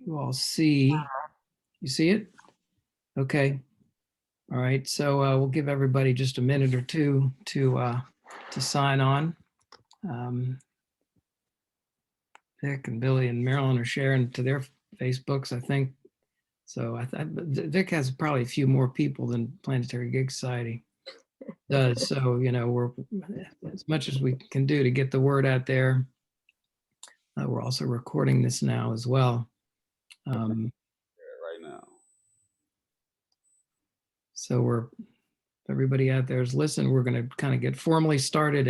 you all see. You see it? Okay. All right. So we'll give everybody just a minute or two to sign on. Vic and Billy and Marilyn are sharing to their Facebooks, I think. So Vic has probably a few more people than Planetary Gig Society does. So, we're as much as we can do to get the word out there. We're also recording this now as well. Right now. So everybody out there is listening. We're going to kind of get formally started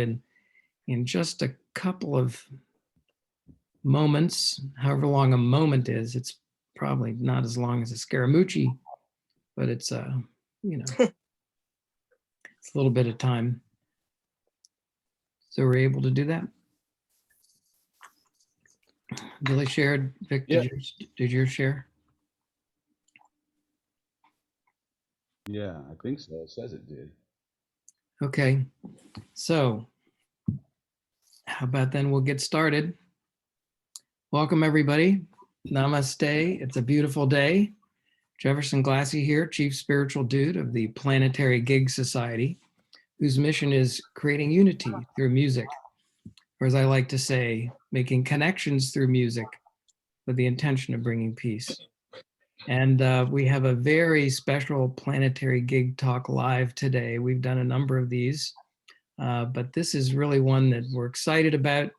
in just a couple of moments, however long a moment is. It's probably not as long as a Scaramucci, but it's it's a little bit of time. So we're able to do that. Billy shared. Vic, Yep. did yours share? Yeah, I think so. It says it did. Okay. So how about then we'll get started. Welcome, everybody. Namaste. It's a beautiful day. Jefferson Glassie here, Chief Spiritual Dude of the Planetary Gigs Society, whose mission is creating unity through music, or as I like to say, making connections through music with the intention of bringing peace. And we have a very special Planetary Gig Talk live today. We've done a number of these, but this is really one that we're excited about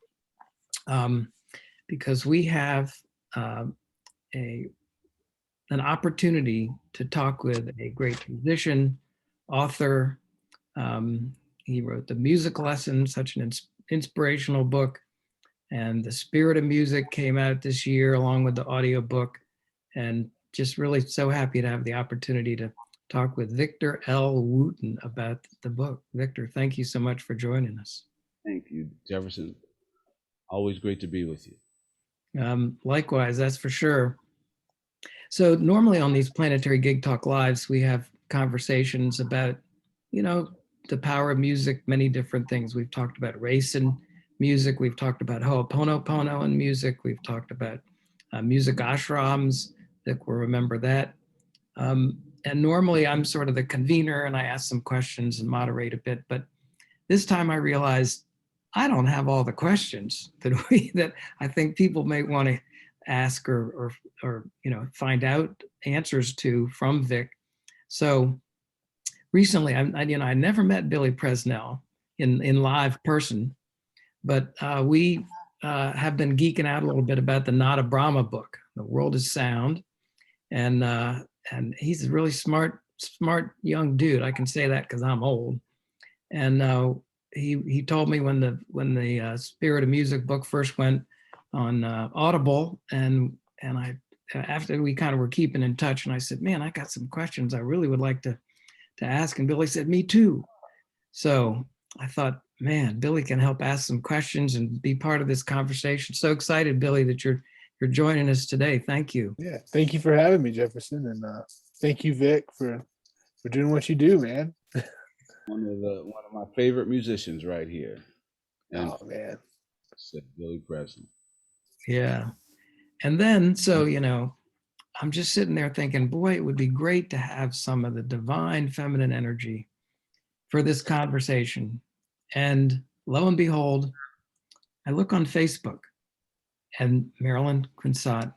because we have an opportunity to talk with a great musician, author. He wrote The Music Lesson, such an inspirational book. And The Spirit of Music came out this year along with the audiobook. And just really so happy to have the opportunity to talk with Victor L. Wooten about the book. Victor, thank you so much for joining us. Thank you, Jefferson. Always great to be with you. Likewise, that's for sure. So normally on these Planetary Gig Talk Lives, we have conversations about, the power of music, many different things. We've talked about race and music. We've talked about Ho'oponopono and music. We've talked about music ashrams. That will remember that. And normally I'm sort of the convener and I ask some questions and moderate a bit. But this time I realized I don't have all the questions that I think people may want to ask or find out answers to from Vic. So recently, I never met Billy Presnell in live person, but we have been geeking out a little bit about the Nada Brahma book, The World is Sound, and he's a really smart young dude. I can say that because I'm old, and he told me when the Spirit of Music book first went on Audible, and I after we kind of were keeping in touch, and I said, man, I got some questions I really would like to ask, and Billy said, me too. So I thought, man, Billy can help ask some questions and be part of this conversation. So excited, Billy, that you're joining us today. Thank you. Yeah, thank you for having me, Jefferson, and thank you, Vic, for doing what you do, man. One of my favorite musicians right here. And oh man, said Billy Presnell. Yeah, and then so I'm just sitting there thinking, boy, it would be great to have some of the divine feminine energy for this conversation. And lo and behold, I look on Facebook and Marilyn Quinsaat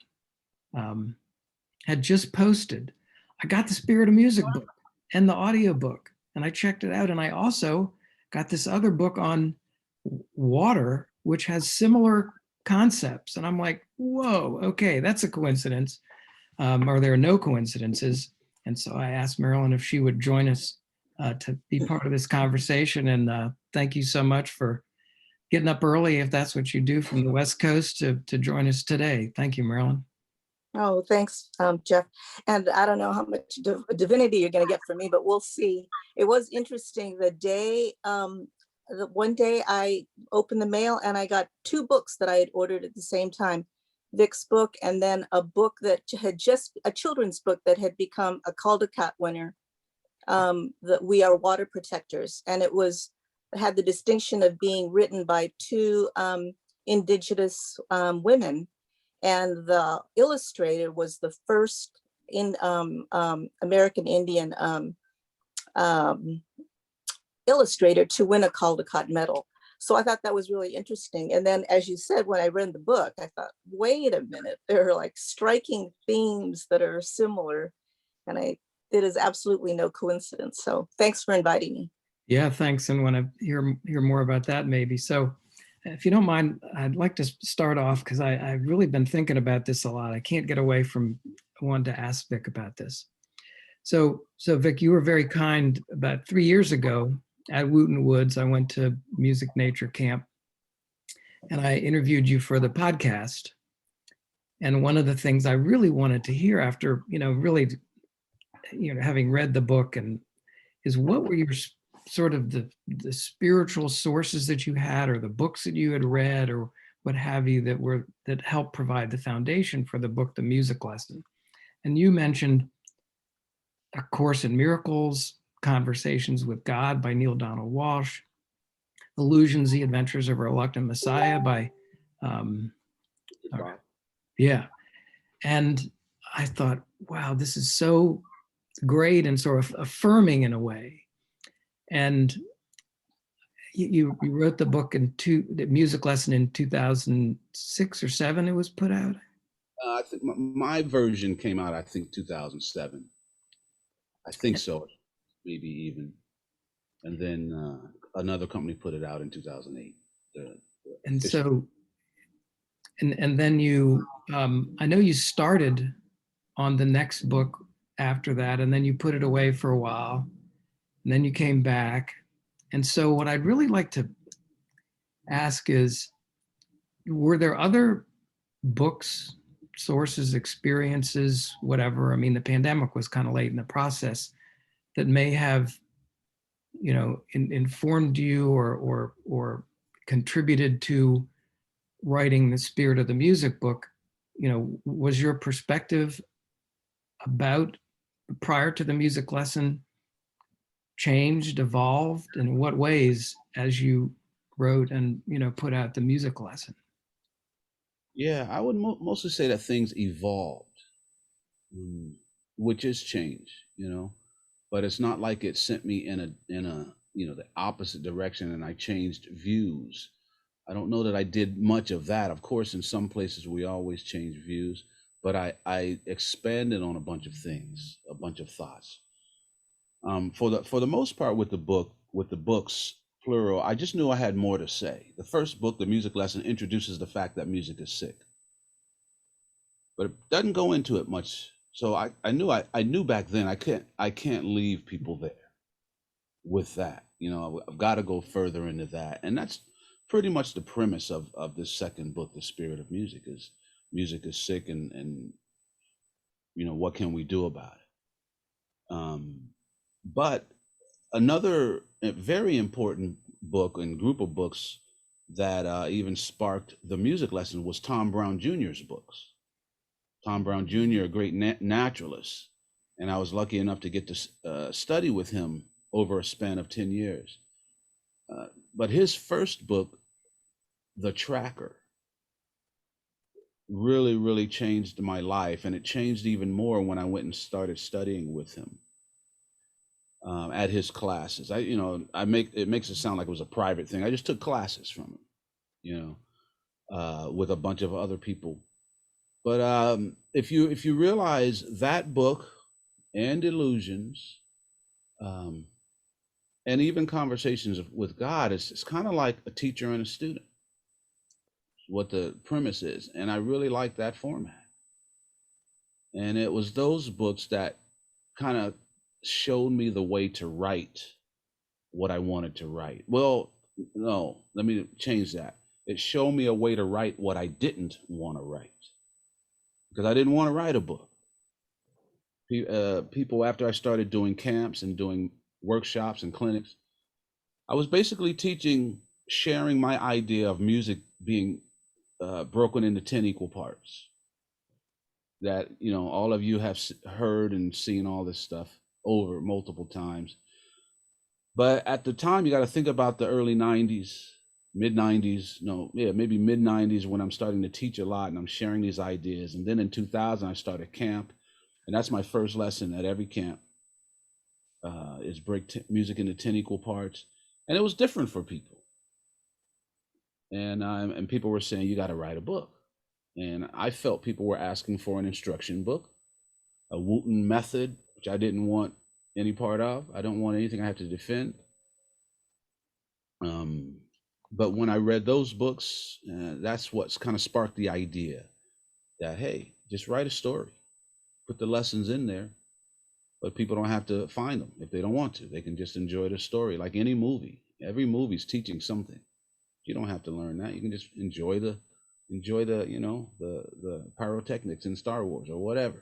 had just posted, I got the Spirit of Music book and the audiobook, and I checked it out. And I also got this other book on water, which has similar concepts. And I'm like, whoa, okay, that's a coincidence. Or there are no coincidences. And so I asked Marilyn if she would join us to be part of this conversation. And thank you so much for getting up early, if that's what you do, from the West Coast to join us today. Thank you, Marilyn. Oh, thanks, Jeff. And I don't know how much divinity you're going to get from me, but we'll see. It was interesting. One day I opened the mail and I got two books that I had ordered at the same time. Vic's book, and then a book that had a children's book that had become a Caldecott winner, that We Are Water Protectors. And it had the distinction of being written by two Indigenous women. And the illustrator was the first in American Indian um, illustrator to win a Caldecott medal. So I thought that was really interesting. And then, as you said, when I read the book, I thought, wait a minute, there are like striking themes that are similar. And it is absolutely no coincidence. So thanks for inviting me. Yeah, thanks. And want to hear more about that maybe. So if you don't mind, I'd like to start off because I've really been thinking about this a lot. I can't get away from wanting to ask Vic about this. So Vic, you were very kind. About 3 years ago at Wooten Woods, I went to Music Nature Camp and I interviewed you for the podcast. And one of the things I really wanted to hear after, really, having read the book is what were your sort of the spiritual sources that you had, or the books that you had read, or what have you, that helped provide the foundation for the book, The Music Lesson. And you mentioned A Course in Miracles, Conversations with God by Neale Donald Walsh, Illusions, The Adventures of a Reluctant Messiah by, yeah. And I thought, wow, this is so great and sort of affirming in a way. And you wrote the book the music lesson in 2006 or 7 it was put out. I think my version came out, I think 2007. I think so, maybe even. And then another company put it out in 2008. And so, and then you, I know you started on the next book after that, and then you put it away for a while, and then you came back. And so what I'd really like to ask is, were there other books, sources, experiences, whatever? I mean, the pandemic was kind of late in the process that may have, informed you or contributed to writing the spirit of the music book. Was your perspective about prior to the music lesson changed, evolved? In what ways as you wrote and put out the music lesson? Yeah, I would mostly say that things evolved, which is change, but it's not like it sent me in a the opposite direction and I changed views. I don't know that I did much of that. Of course, in some places we always change views, but I expanded on a bunch of things, a bunch of thoughts. For the most part, with the books plural, I just knew I had more to say. The first book, The Music Lesson, introduces the fact that music is sick, but it doesn't go into it much. So I knew back then I can't leave people there with that. I've got to go further into that, and that's pretty much the premise of this second book, The Spirit of Music, is music is sick, and what can we do about it? But another very important book and group of books that even sparked the music lesson was Tom Brown Jr.'s books. Tom Brown Jr., a great naturalist, and I was lucky enough to get to study with him over a span of 10 years. But his first book, The Tracker, really, really changed my life, and it changed even more when I went and started studying with him at his classes. It makes it sound like it was a private thing. I just took classes from him, with a bunch of other people. But if you realize that book and Illusions, and even Conversations with God, it's kind of like a teacher and a student, what the premise is. And I really like that format. And it was those books that kind of showed me the way to write what I wanted to write. Well, no, let me change that. It showed me a way to write what I didn't want to write, because I didn't want to write a book. People, after I started doing camps and doing workshops and clinics, I was basically sharing my idea of music being broken into 10 equal parts. That, all of you have heard and seen all this stuff over multiple times. But at the time, you got to think about the early 90s. mid 90s, no, yeah, maybe mid 90s, when I'm starting to teach a lot and I'm sharing these ideas. And then in 2000, I started camp. And that's my first lesson at every camp, is break music into 10 equal parts. And it was different for people. And people were saying, you got to write a book. And I felt people were asking for an instruction book, a Wooten method, which I didn't want any part of. I don't want anything I have to defend. But when I read those books, that's what's kind of sparked the idea that, hey, just write a story, put the lessons in there, but people don't have to find them if they don't want to. They can just enjoy the story, like any movie. Every movie's teaching something. You don't have to learn that. You can just enjoy the the pyrotechnics in Star Wars or whatever.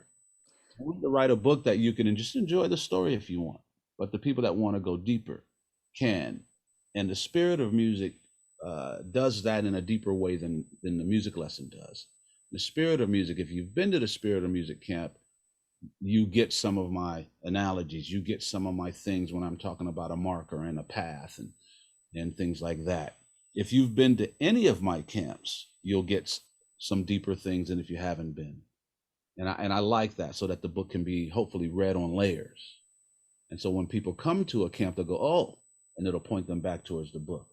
I want to write a book that you can just enjoy the story if you want, but the people that want to go deeper can. And the spirit of music does that in a deeper way than the music lesson does. The spirit of music, if you've been to the Spirit of Music camp, you get some of my analogies, you get some of my things when I'm talking about a marker and a path and things like that. If you've been to any of my camps, you'll get some deeper things than if you haven't been. And I like that, so that the book can be hopefully read on layers. And so when people come to a camp, they'll go, oh, and it'll point them back towards the book.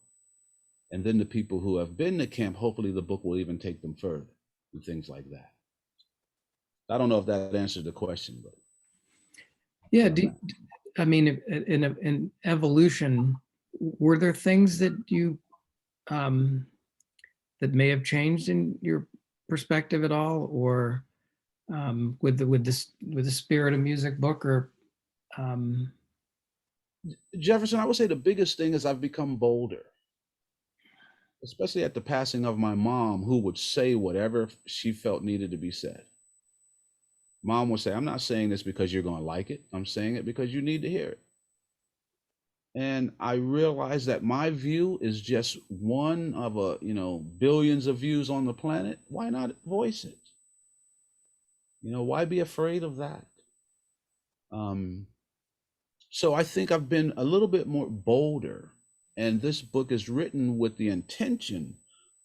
And then the people who have been to camp, hopefully the book will even take them further and things like that. I don't know if that answered the question, but yeah. I mean, in evolution, were there things that you that may have changed in your perspective at all, or with the Spirit of Music book, or Jefferson, I would say the biggest thing is I've become bolder, especially at the passing of my mom, who would say whatever she felt needed to be said. Mom would say, I'm not saying this because you're going to like it. I'm saying it because you need to hear it. And I realized that my view is just one of billions of views on the planet. Why not voice it? Why be afraid of that? So I think I've been a little bit more bolder, and this book is written with the intention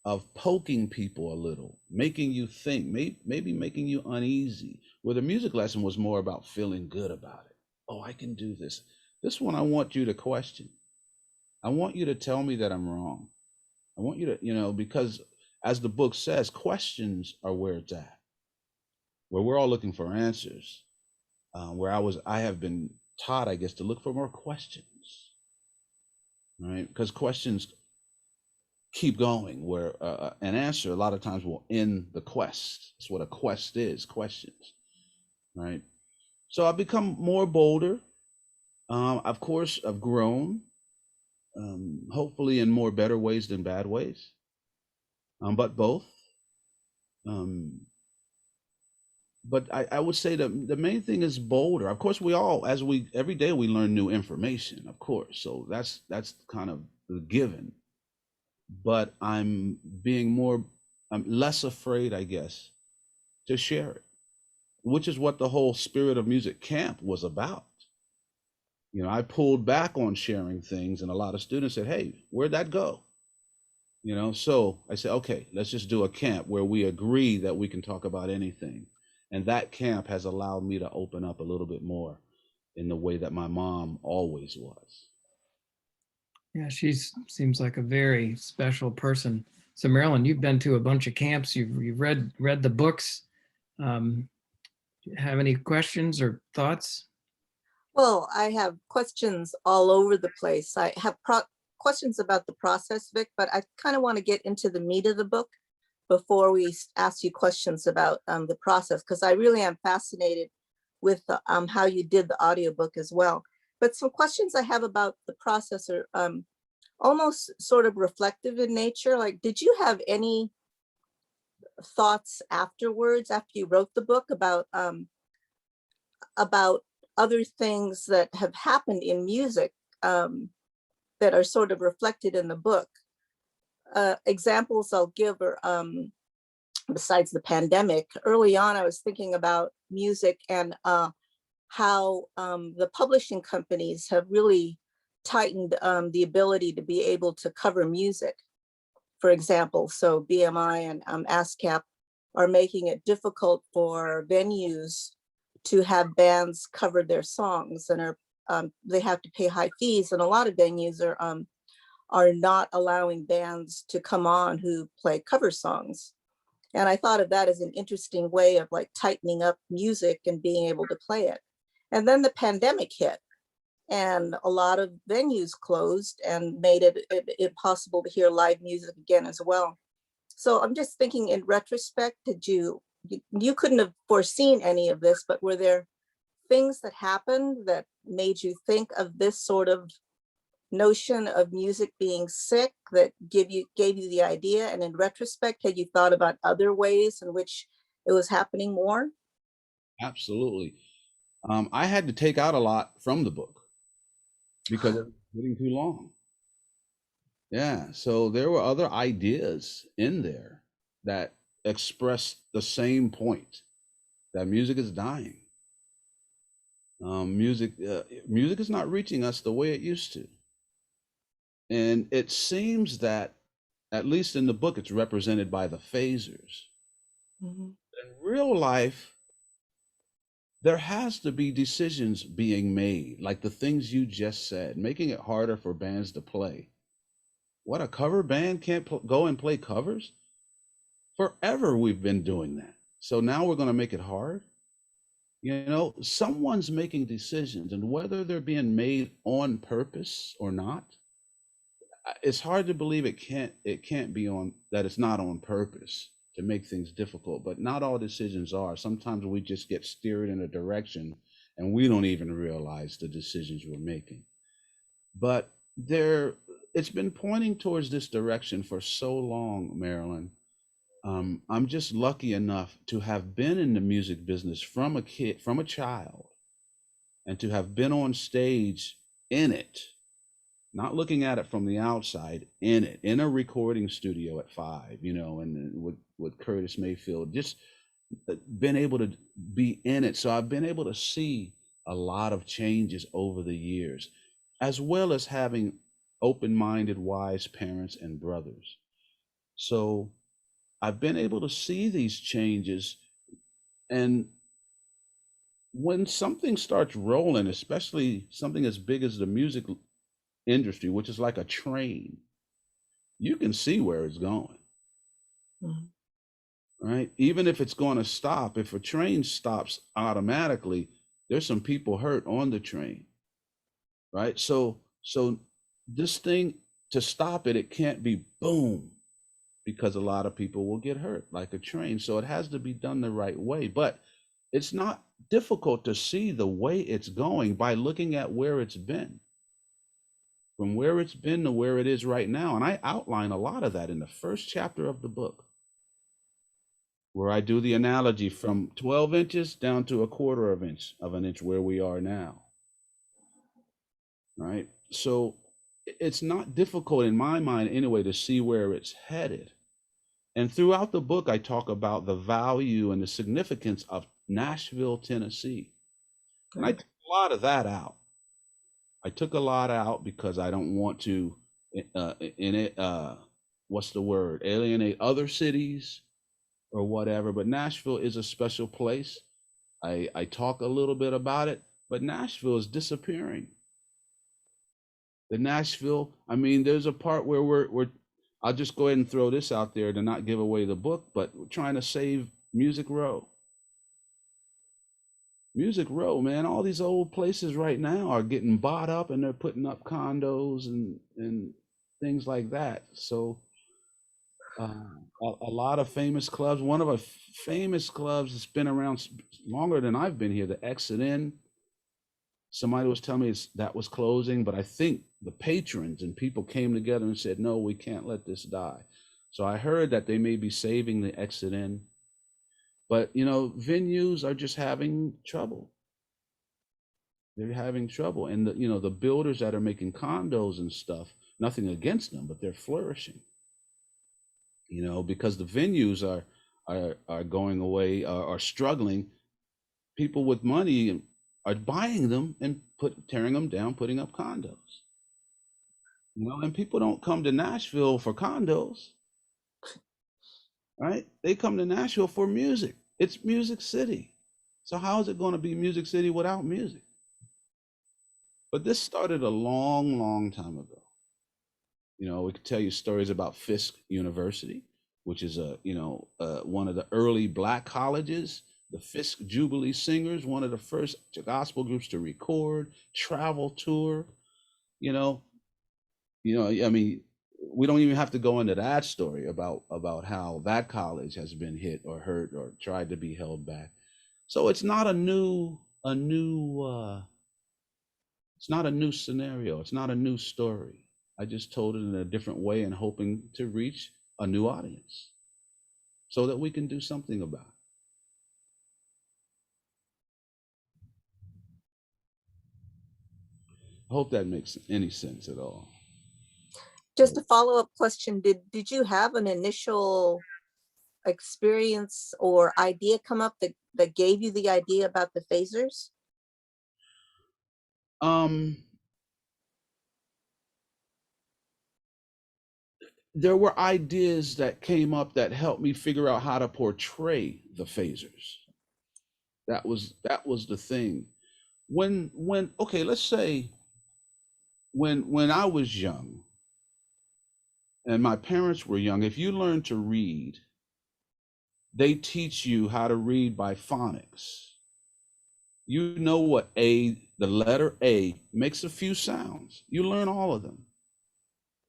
of poking people a little, making you think, maybe making you uneasy, where the music lesson was more about feeling good about it. Oh, I can do this. This one, I want you to question. I want you to tell me that I'm wrong. I want you to, because as the book says, questions are where it's at, where we're all looking for answers, where I have been taught, I guess, to look for more questions, right? Because questions keep going, where an answer a lot of times will end the quest. That's what a quest is, questions, right? So I've become more bolder. Of course, I've grown, hopefully in more better ways than bad ways, but both. But I would say the main thing is bolder. Of course, every day we learn new information, of course. So that's kind of the given. But I'm less afraid, I guess, to share it, which is what the whole Spirit of Music camp was about. I pulled back on sharing things, and a lot of students said, hey, where'd that go? So I said, okay, let's just do a camp where we agree that we can talk about anything. And that camp has allowed me to open up a little bit more in the way that my mom always was. Yeah, she seems like a very special person. So Marilyn, you've been to a bunch of camps. You've read the books. Have any questions or thoughts? Well, I have questions all over the place. I have questions about the process, Vic, but I kind of want to get into the meat of the book before we ask you questions about the process, because I really am fascinated with how you did the audiobook as well. But some questions I have about the process are almost sort of reflective in nature. Like, did you have any thoughts afterwards, after you wrote the book, about other things that have happened in music that are sort of reflected in the book? Examples I'll give are, besides the pandemic, early on, I was thinking about music and how the publishing companies have really tightened the ability to be able to cover music. for example. So BMI and ASCAP are making it difficult for venues to have bands cover their songs, and they have to pay high fees. And a lot of venues are not allowing bands to come on who play cover songs. And I thought of that as an interesting way of like tightening up music and being able to play it. And then the pandemic hit, and a lot of venues closed and made it impossible to hear live music again as well. So I'm just thinking, in retrospect, you couldn't have foreseen any of this, but were there things that happened that made you think of this sort of notion of music being sick, that gave you the idea? And in retrospect, had you thought about other ways in which it was happening more? Absolutely. I had to take out a lot from the book because it was getting too long. Yeah, so there were other ideas in there that expressed the same point, that music is dying. Music is not reaching us the way it used to. And it seems that, at least in the book, it's represented by the phasers. Mhm. In real life, there has to be decisions being made, like the things you just said, making it harder for bands to play. What, a cover band can't go and play covers? Forever we've been doing that. So now we're going to make it hard? You know, someone's making decisions, and whether they're being made on purpose or not, it's hard to believe it can't be on, that it's not on purpose to make things difficult. But not all decisions are. Sometimes we just get steered in a direction and we don't even realize the decisions we're making. But it's been pointing towards this direction for so long, Marilyn. I'm just lucky enough to have been in the music business from a child, and to have been on stage in it, not looking at it from the outside, in it, in a recording studio at 5, you know, and with Curtis Mayfield, just been able to be in it. So I've been able to see a lot of changes over the years, as well as having open-minded, wise parents and brothers. So I've been able to see these changes. And when something starts rolling, especially something as big as the music industry, which is like a train, you can see where it's going. Mhm. Right? Even if it's going to stop, if a train stops automatically, there's some people hurt on the train. Right? So this thing, to stop it, it can't be boom, because a lot of people will get hurt like a train. So it has to be done the right way. But it's not difficult to see the way it's going by looking at where it's been, from where it's been to where it is right now. And I outline a lot of that in the first chapter of the book, where I do the analogy from 12 inches down to a quarter of an inch where we are now. Right? So it's not difficult in my mind anyway to see where it's headed. And throughout the book, I talk about the value and the significance of Nashville, Tennessee. And I took a lot of that out. I took a lot out because I don't want to, what's the word, alienate other cities or whatever. But Nashville is a special place. I talk a little bit about it, but Nashville is disappearing. The Nashville, I mean, there's a part where we're I'll just go ahead and throw this out there to not give away the book, but we're trying to save Music Row. Music Row, man, all these old places right now are getting bought up, and they're putting up condos and things like that. So a lot of famous clubs. One of a famous clubs that's been around longer than I've been here, the Exit Inn. Somebody was telling me that was closing, but I think the patrons and people came together and said, no, we can't let this die. So I heard that they may be saving the Exit Inn. But, you know, venues are just having trouble. They're having trouble. And, the builders that are making condos and stuff, nothing against them, but they're flourishing. Because the venues are going away, are struggling. People with money are buying them and tearing them down, putting up condos. And people don't come to Nashville for condos. right? They come to Nashville for music. It's Music City. So how is it going to be Music City without music? But this started a long, long time ago. You know, we could tell you stories about Fisk University, which is one of the early Black colleges. The Fisk Jubilee Singers, one of the first gospel groups to record, travel tour. You know, I mean, we don't even have to go into that story about how that college has been hit or hurt or tried to be held back. So it's not a new it's not a new scenario. It's not a new story. I just told it in a different way and hoping to reach a new audience so that we can do something about it. I hope that makes any sense at all. Just a follow-up question. Did you have an initial experience or idea come up that gave you the idea about the phasers? There were ideas that came up that helped me figure out how to portray the phasers. That was the thing. When okay, let's say when I was young and my parents were young, if you learn to read, they teach you how to read by phonics. You know what the letter A makes a few sounds. You learn all of them.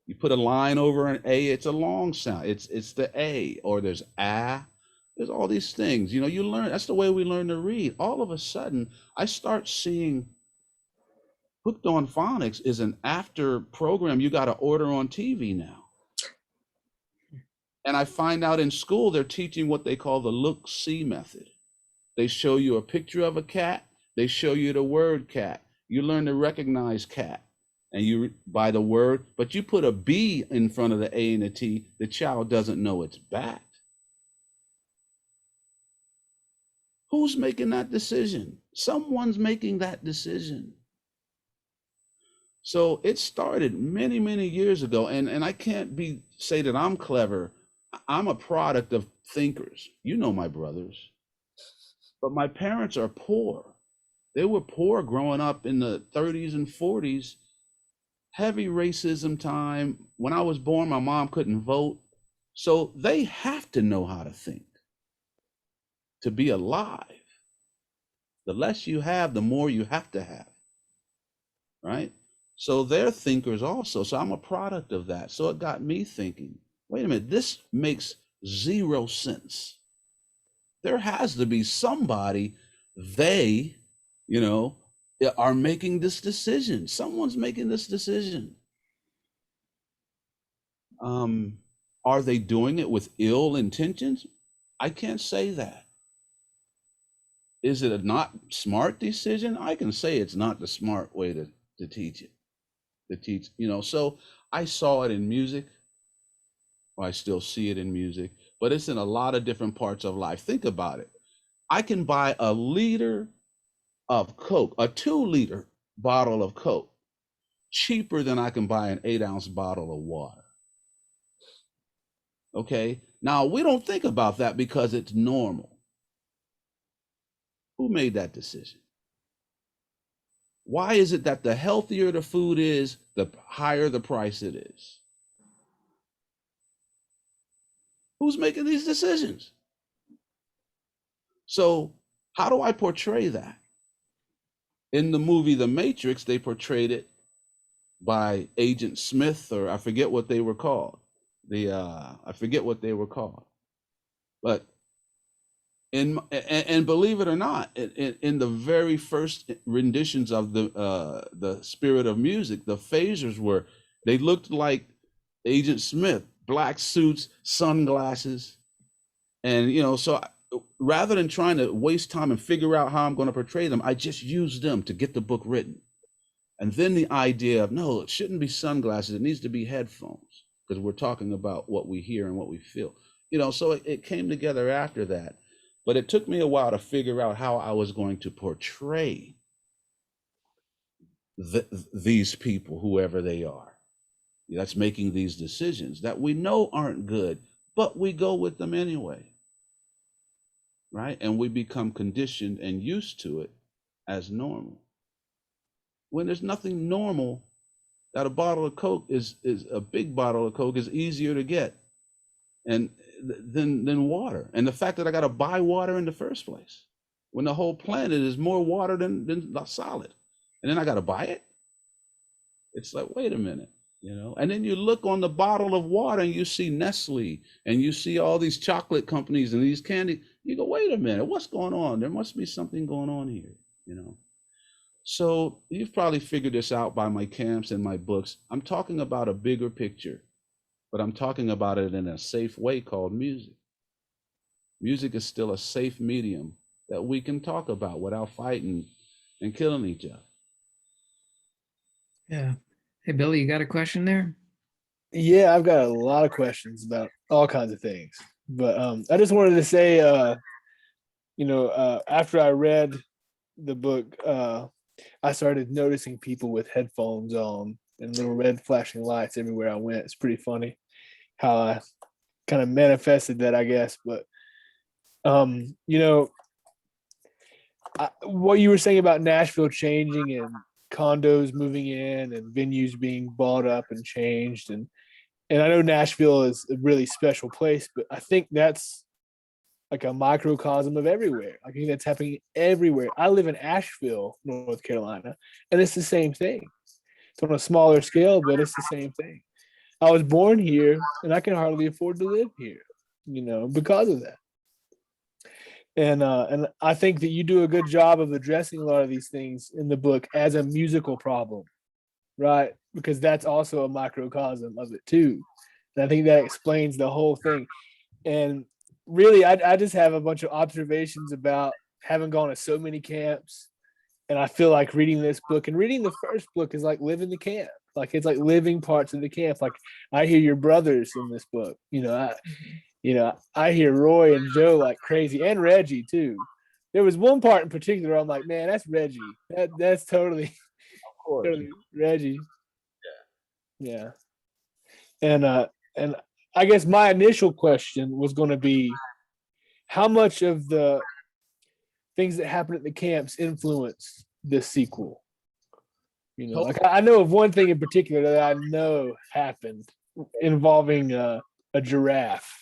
You put a line over an A, it's a long sound. It's the A, or there's a. There's all these things. You know, you learn. That's the way we learn to read. All of a sudden, I start seeing Hooked on Phonics is an after program you got to order on TV now. And I find out in school they're teaching what they call the look-see method. They show you a picture of a cat. They show you the word cat. You learn to recognize cat. And you by the word, but you put a B in front of the A and the T, the child doesn't know it's bat. Who's making that decision? Someone's making that decision. So it started many, many years ago, and I can't say that I'm clever. I'm a product of thinkers. You know my brothers. But my parents are poor. They were poor growing up in the 30s and 40s. Heavy racism time. When I was born, my mom couldn't vote. So they have to know how to think to be alive. The less you have, the more you have to have, right? So they're thinkers also. So I'm a product of that. So it got me thinking, wait a minute, this makes zero sense. There has to be somebody, they, are making this decision. Someone's making this decision. Are they doing it with ill intentions? I can't say that. Is it a not smart decision? I can say it's not the smart way to teach it. So I saw it in music, or I still see it in music, but it's in a lot of different parts of life. Think about it. I can buy a liter of Coke, a 2-liter bottle of Coke, cheaper than I can buy an 8-ounce bottle of water. Okay, now we don't think about that because it's normal. Who made that decision? Why is it that the healthier the food is, the higher the price it is? Who's making these decisions? So how do I portray that? In the movie The Matrix, they portrayed it by Agent Smith, or I forget what they were called. But and believe it or not, in the very first renditions of the Spirit of Music, the phasers they looked like Agent Smith, black suits, sunglasses, and so rather than trying to waste time and figure out how I'm going to portray them, I just used them to get the book written. And then the idea of, no, it shouldn't be sunglasses, it needs to be headphones, because we're talking about what we hear and what we feel. So it came together after that. But it took me a while to figure out how I was going to portray these people, whoever they are, that's making these decisions that we know aren't good, but we go with them anyway, right? And we become conditioned and used to it as normal. When there's nothing normal, that a bottle of Coke is a big bottle of Coke is easier to get and than water. And the fact that I got to buy water in the first place, when the whole planet is more water than solid, and then I got to buy it. It's like, wait a minute, you know. And then you look on the bottle of water and you see Nestle and you see all these chocolate companies and these candy. You go, wait a minute, what's going on? There must be something going on here, you know. So you've probably figured this out by my camps and my books. I'm talking about a bigger picture, but I'm talking about it in a safe way called music. Music is still a safe medium that we can talk about without fighting and killing each other. Yeah. Hey, Billy, you got a question there? Yeah, I've got a lot of questions about all kinds of things, but I just wanted to say, after I read the book, I started noticing people with headphones on and little red flashing lights everywhere I went. It's pretty funny how I kind of manifested that, I guess. But what you were saying about Nashville changing and condos moving in and venues being bought up and changed, and I know Nashville is a really special place, but I think that's like a microcosm of everywhere. I think that's happening everywhere. I live in Asheville, North Carolina, and it's the same thing. It's on a smaller scale, but it's the same thing. I was born here, and I can hardly afford to live here, because of that. And I think that you do a good job of addressing a lot of these things in the book as a musical problem, right? Because that's also a microcosm of it too. And I think that explains the whole thing. And really, I just have a bunch of observations about having gone to so many camps. And I feel like reading this book and reading the first book is like living the camp. Like it's like living parts of the camp. Like I hear your brothers in this book. I hear Roy and Joe like crazy, and Reggie too. There was one part in particular I'm like, man, that's Reggie. That's totally Reggie. Yeah. And I guess my initial question was going to be, how much of the things that happen at the camps influence this sequel? Like I know of one thing in particular that I know happened involving a giraffe.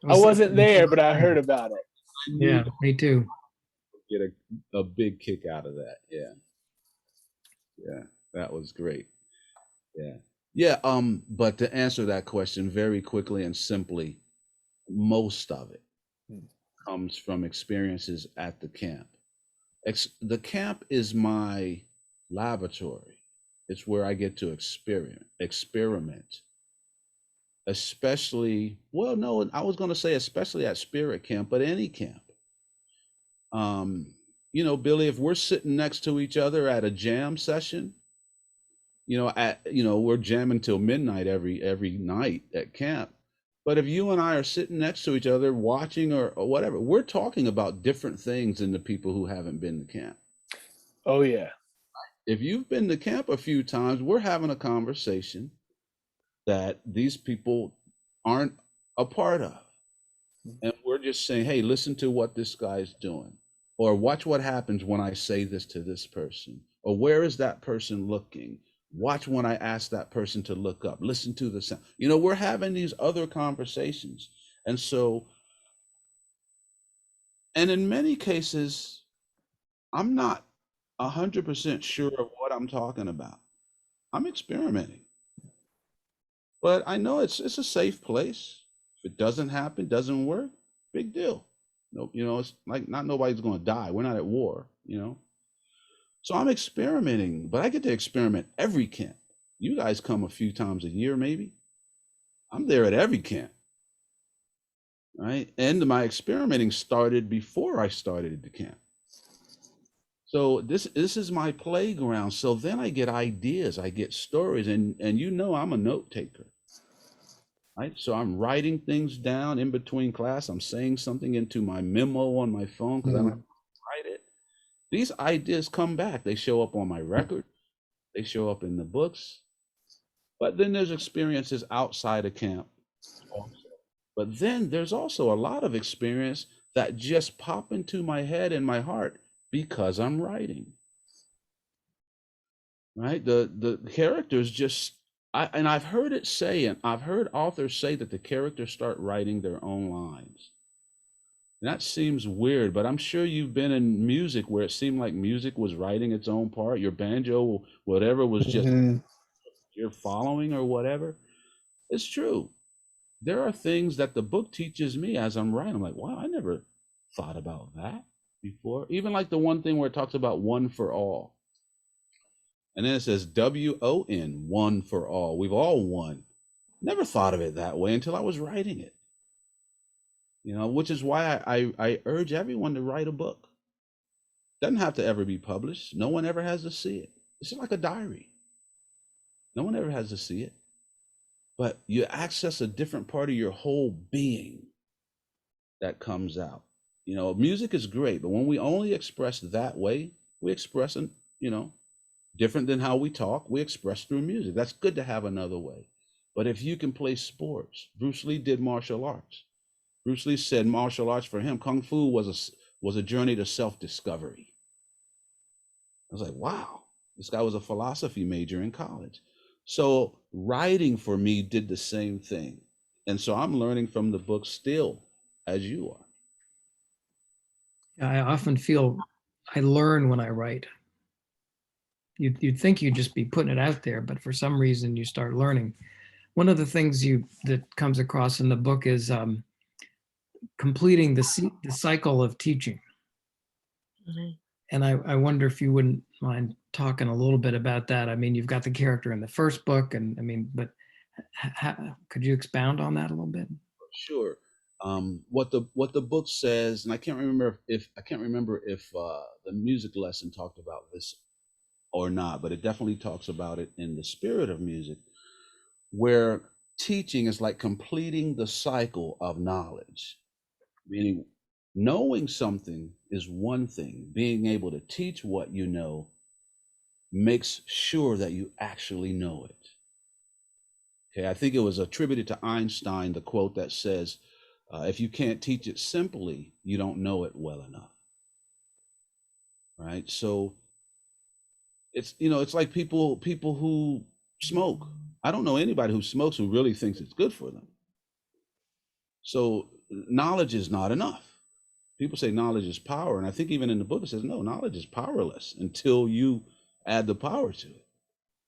I wasn't there, but I heard about it. Yeah, me too. Get a big kick out of that. Yeah, that was great. Yeah. But to answer that question very quickly and simply, most of it comes from experiences at the camp. The camp is my laboratory. It's where I get to experiment. Especially, well, no, I was going to say especially at Spirit Camp, but any camp. Billy, if we're sitting next to each other at a jam session, we're jamming till midnight every night at camp. But if you and I are sitting next to each other watching or whatever, we're talking about different things than the people who haven't been to camp. Oh, yeah. If you've been to camp a few times, we're having a conversation that these people aren't a part of. And we're just saying, hey, listen to what this guy's doing. Or watch what happens when I say this to this person. Or where is that person looking? Watch when I ask that person to look up. Listen to the sound. We're having these other conversations. And in many cases, I'm not 100% sure of what I'm talking about. I'm experimenting. But I know it's a safe place. If it doesn't happen, doesn't work, big deal. No, it's like not nobody's going to die. We're not at war, So I'm experimenting, but I get to experiment every camp. You guys come a few times a year, maybe. I'm there at every camp, right? And my experimenting started before I started at the camp. So this is my playground. So then I get ideas, I get stories, and I'm a note taker. Right? So I'm writing things down in between class. I'm saying something into my memo on my phone because I don't write it. These ideas come back. They show up on my record. They show up in the books. But then there's experiences outside of camp also. But then there's also a lot of experience that just pop into my head and my heart because I'm writing. Right? The characters just and I've heard it say, and I've heard authors say that the characters start writing their own lines. And that seems weird, but I'm sure you've been in music where it seemed like music was writing its own part. Your banjo, whatever, was just Mhm. you're following or whatever. It's true. There are things that the book teaches me as I'm writing. I'm like, wow, I never thought about that before. Even like the one thing where it talks about one for all. And then it says WON, one for all. We've all won. Never thought of it that way until I was writing it. Which is why I urge everyone to write a book. Doesn't have to ever be published. No one ever has to see it. It's just like a diary. No one ever has to see it. But you access a different part of your whole being that comes out. Music is great, but when we only express that way, we express, different than how we talk, we express through music. That's good to have another way. But if you can play sports, Bruce Lee did martial arts. Bruce Lee said martial arts for him, Kung Fu was a journey to self-discovery. I was like, wow, this guy was a philosophy major in college. So writing for me did the same thing. And so I'm learning from the book still, as you are. I often feel I learn when I write. You'd think you'd just be putting it out there, but for some reason you start learning. One of the things that comes across in the book is completing the cycle of teaching. And I wonder if you wouldn't mind talking a little bit about that. I mean, you've got the character in the first book, and I mean, but could you expound on that a little bit? Sure. What the book says, and I can't remember if the music lesson talked about this or not, but it definitely talks about it in the spirit of music, where teaching is like completing the cycle of knowledge, meaning knowing something is one thing. Being able to teach what you know makes sure that you actually know it. Okay, I think it was attributed to Einstein, the quote that says, if you can't teach it simply, you don't know it well enough. Right? So it's like people who smoke. I don't know anybody who smokes who really thinks it's good for them. So knowledge is not enough. People say knowledge is power, and I think even in the book it says no, knowledge is powerless until you add the power to it.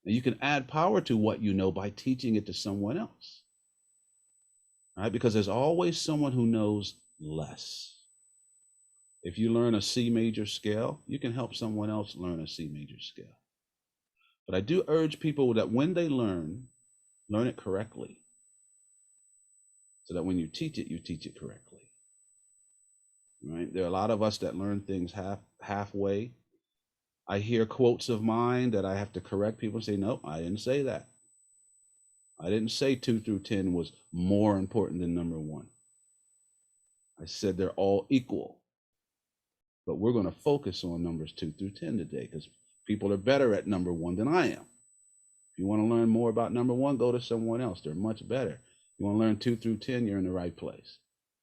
And you can add power to what you know by teaching it to someone else. Right? Because there's always someone who knows less. If you learn a C major scale, you can help someone else learn a C major scale. But I do urge people that when they learn it correctly. So that when you teach it correctly. Right? There are a lot of us that learn things halfway. I hear quotes of mine that I have to correct people and say, no, I didn't say that. I didn't say 2 through 10 was more important than number 1. I said they're all equal. But we're going to focus on numbers 2 through 10 today because people are better at number 1 than I am. If you want to learn more about number 1, go to someone else. They're much better. If you want to learn 2 through 10, you're in the right place.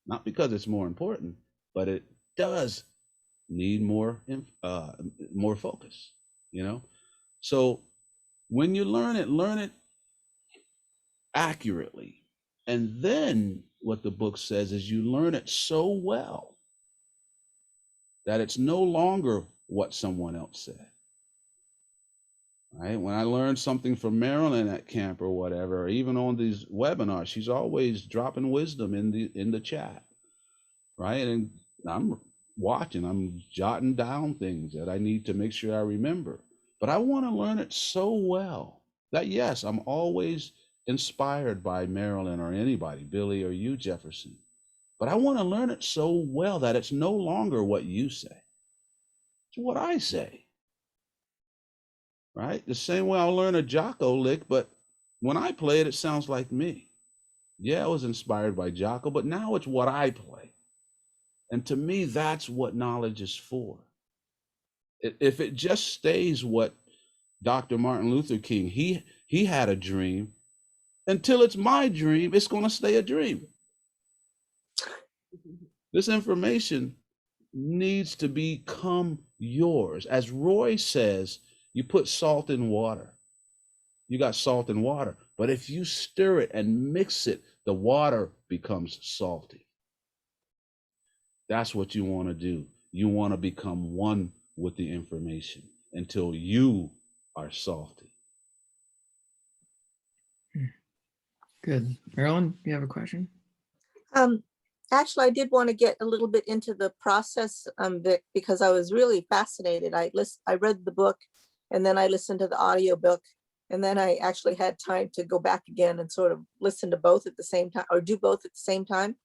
Not because it's more important, but it does need more focus, So when you learn it accurately. And then what the book says is you learn it so well that it's no longer what someone else said. Right? When I learned something from Marilyn at camp or whatever, or even on these webinars, she's always dropping wisdom in the chat. Right? And I'm watching, I'm jotting down things that I need to make sure I remember. But I want to learn it so well that yes, I'm always inspired by Marilyn or anybody, Billy or you, Jefferson. But I want to learn it so well that it's no longer what you say. It's what I say. Right? The same way I'll learn a Jocko lick, but when I play it, it sounds like me. Yeah, I was inspired by Jocko, but now it's what I play. And to me, that's what knowledge is for. If it just stays what Dr. Martin Luther King, he had a dream until it's my dream, it's going to stay a dream. This information needs to become yours. As Roy says, you put salt in water. You got salt in water, but if you stir it and mix it, the water becomes salty. That's what you want to do. You want to become one with the information until you are salty. Good. Marilyn, you have a question? Actually, I did want to get a little bit into the process, Vic, because I was really fascinated. I read the book, and then I listened to the audiobook, and then I actually had time to go back again and sort of listen to both at the same time, or do both at the same time.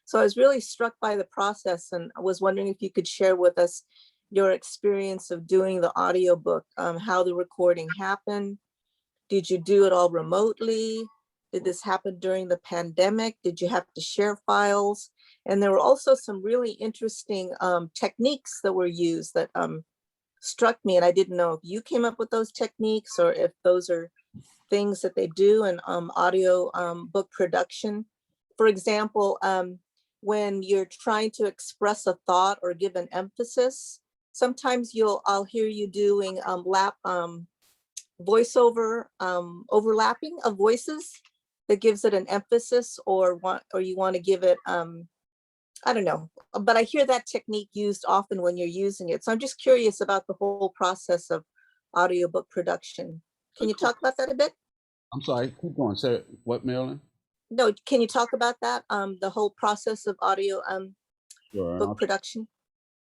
So I was really struck by the process, and I was wondering if you could share with us your experience of doing the audiobook, how the recording happened. Did you do it all remotely? Did this happen during the pandemic? Did you have to share files? And there were also some really interesting techniques that were used that struck me. And I didn't know if you came up with those techniques or if those are things that they do in audio book production. For example, when you're trying to express a thought or give an emphasis, sometimes I'll hear you doing voiceover overlapping of voices that gives it an emphasis, or you want to give it I don't know, but I hear that technique used often when you're using it. So I'm just curious about the whole process of audiobook production. Can you talk about that a bit? I'm sorry, keep going. Say what, Marilyn? No, can you talk about that? The whole process of audio Sure. book production?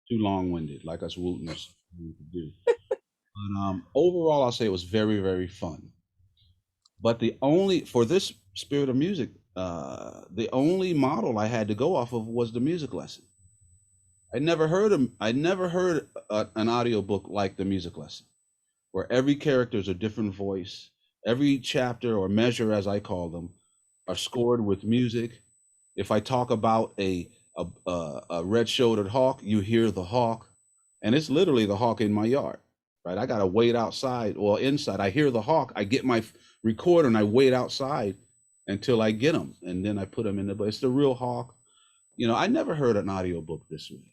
Too long-winded, like us Wootens do. But overall, I'll say it was very, very fun. But for this Spirit of Music, the only model I had to go off of was the music lesson. I never heard an audiobook like the music lesson, where every character is a different voice. Every chapter or measure, as I call them, are scored with music. If I talk about a red-shouldered hawk, you hear the hawk, and it's literally the hawk in my yard, right? I gotta wait outside or inside. I hear the hawk. I get my recorder and I wait outside until I get them, and then I put them in the. But it's the real hawk. I never heard an audiobook this way.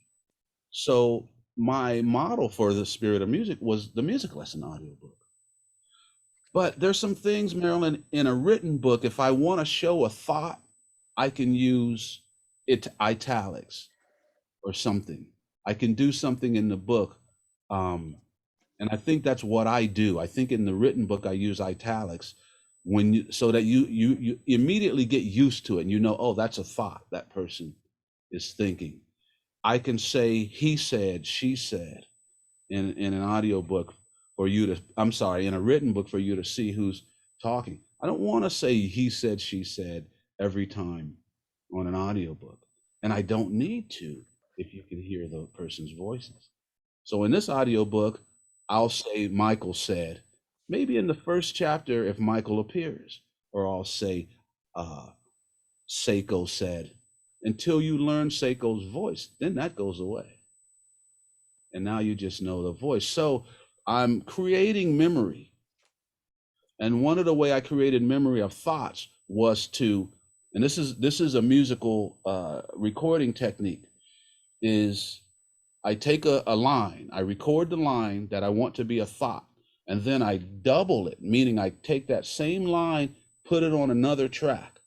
So my model for the Spirit of Music was the music lesson audiobook. But there's some things, Marilyn, in a written book, if I want to show a thought, I can use it italics or something. I can do something in the book. And I think that's what I do. I think in the written book, I use italics so that you immediately get used to it. And oh, that's a thought that person is thinking. I can say he said, she said in an audiobook for you to, I'm sorry, in a written book for you to see who's talking. I don't want to say he said, she said every time on an audiobook. And I don't need to if you can hear the person's voices. So in this audiobook, I'll say Michael said, maybe in the first chapter if Michael appears, or I'll say Seiko said, until you learn Seiko's voice, then that goes away. And now you just know the voice. So I'm creating memory. And one of the way I created memory of thoughts was and this is a musical recording technique, is I take a line, I record the line that I want to be a thought, and then I double it, meaning I take that same line, put it on another track.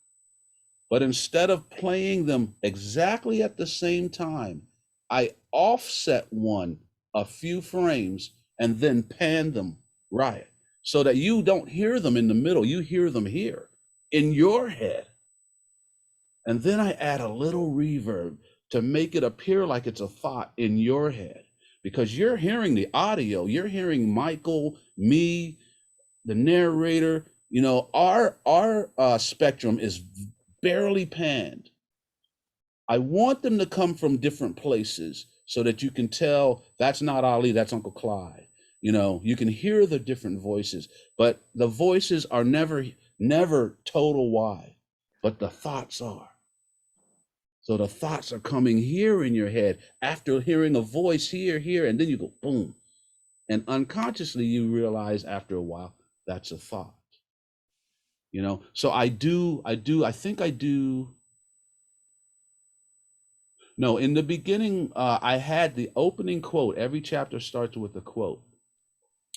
But instead of playing them exactly at the same time, I offset one a few frames and then pan them right, so that you don't hear them in the middle, you hear them here in your head. And then I add a little reverb to make it appear like it's a thought in your head, because you're hearing the audio, you're hearing Michael, me, the narrator. Our spectrum is barely panned. I want them to come from different places so that you can tell that's not Ali, that's Uncle Clyde. You can hear the different voices, but the voices are never total wide, but the thoughts are. So the thoughts are coming here in your head after hearing a voice here, and then you go boom. And unconsciously you realize after a while, that's a thought. you know. So I think I do. No, in the beginning, I had the opening quote. Every chapter starts with a quote.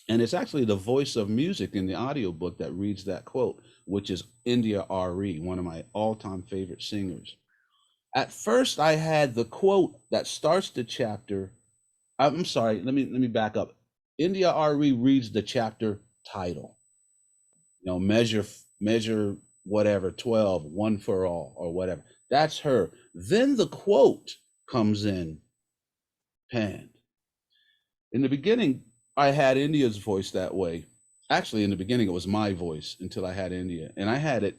And it's actually the voice of music in the audiobook that reads that quote, which is India RE, one of my all-time favorite singers. At first, I had the quote that starts the chapter. I'm sorry, let me back up. India RE reads the chapter title. You know, measure whatever, 12, one for all, or whatever. That's her. Then the quote comes in panned. In the beginning, I had India's voice that way. Actually, in the beginning, it was my voice until I had India. And I had it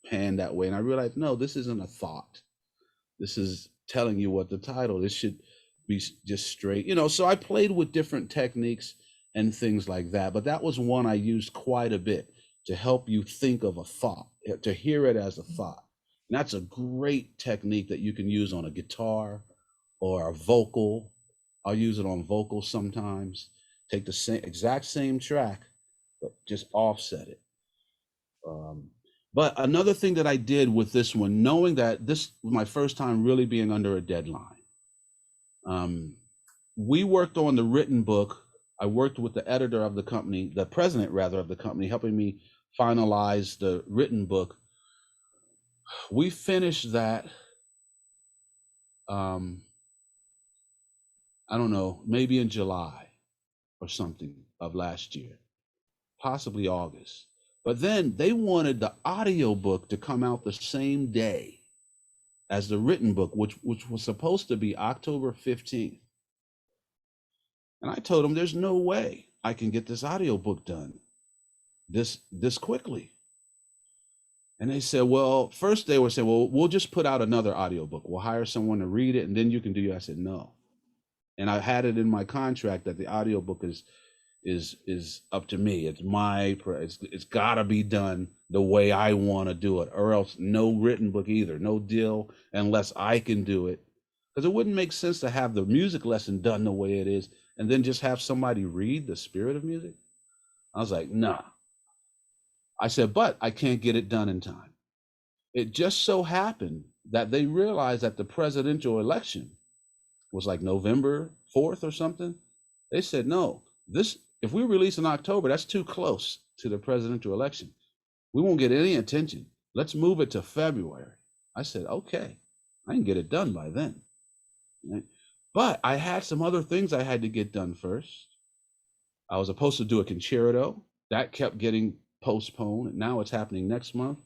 panned that way. And I realized, no, this isn't a thought. This is telling you what the title, this should be just straight, you know. So I played with different techniques and things like that. But that was one I used quite a bit to help you think of a thought, to hear it as a thought. And that's a great technique that you can use on a guitar or a vocal. I'll use it on vocals sometimes. Take the exact same track, but just offset it. But another thing that I did with this one, knowing that this was my first time really being under a deadline, we worked on the written book. I worked with the editor of the company, the president rather of the company, helping me finalize the written book. We finished that, I don't know, maybe in July or something of last year, possibly August. But then they wanted the audiobook to come out the same day as the written book, which was supposed to be October 15th. And I told them there's no way I can get this audiobook done this quickly. And they said, well, first they were saying, well, we'll just put out another audiobook. We'll hire someone to read it and then you can do it. I said, no. And I had it in my contract that the audiobook is up to me. It's it's gotta be done the way I want to do it, or else no written book either, no deal unless I can do it. Because it wouldn't make sense to have the music lesson done the way it is and then just have somebody read the spirit of music. I was like, nah. I said, but I can't get it done in time. It just so happened that they realized that the presidential election was like November 4th or something. They said, no, if we release in October, that's too close to the presidential election. We won't get any attention. Let's move it to February. I said, okay, I can get it done by then. Right? But I had some other things I had to get done first. I was supposed to do a concerto. That kept getting postponed, and now it's happening next month.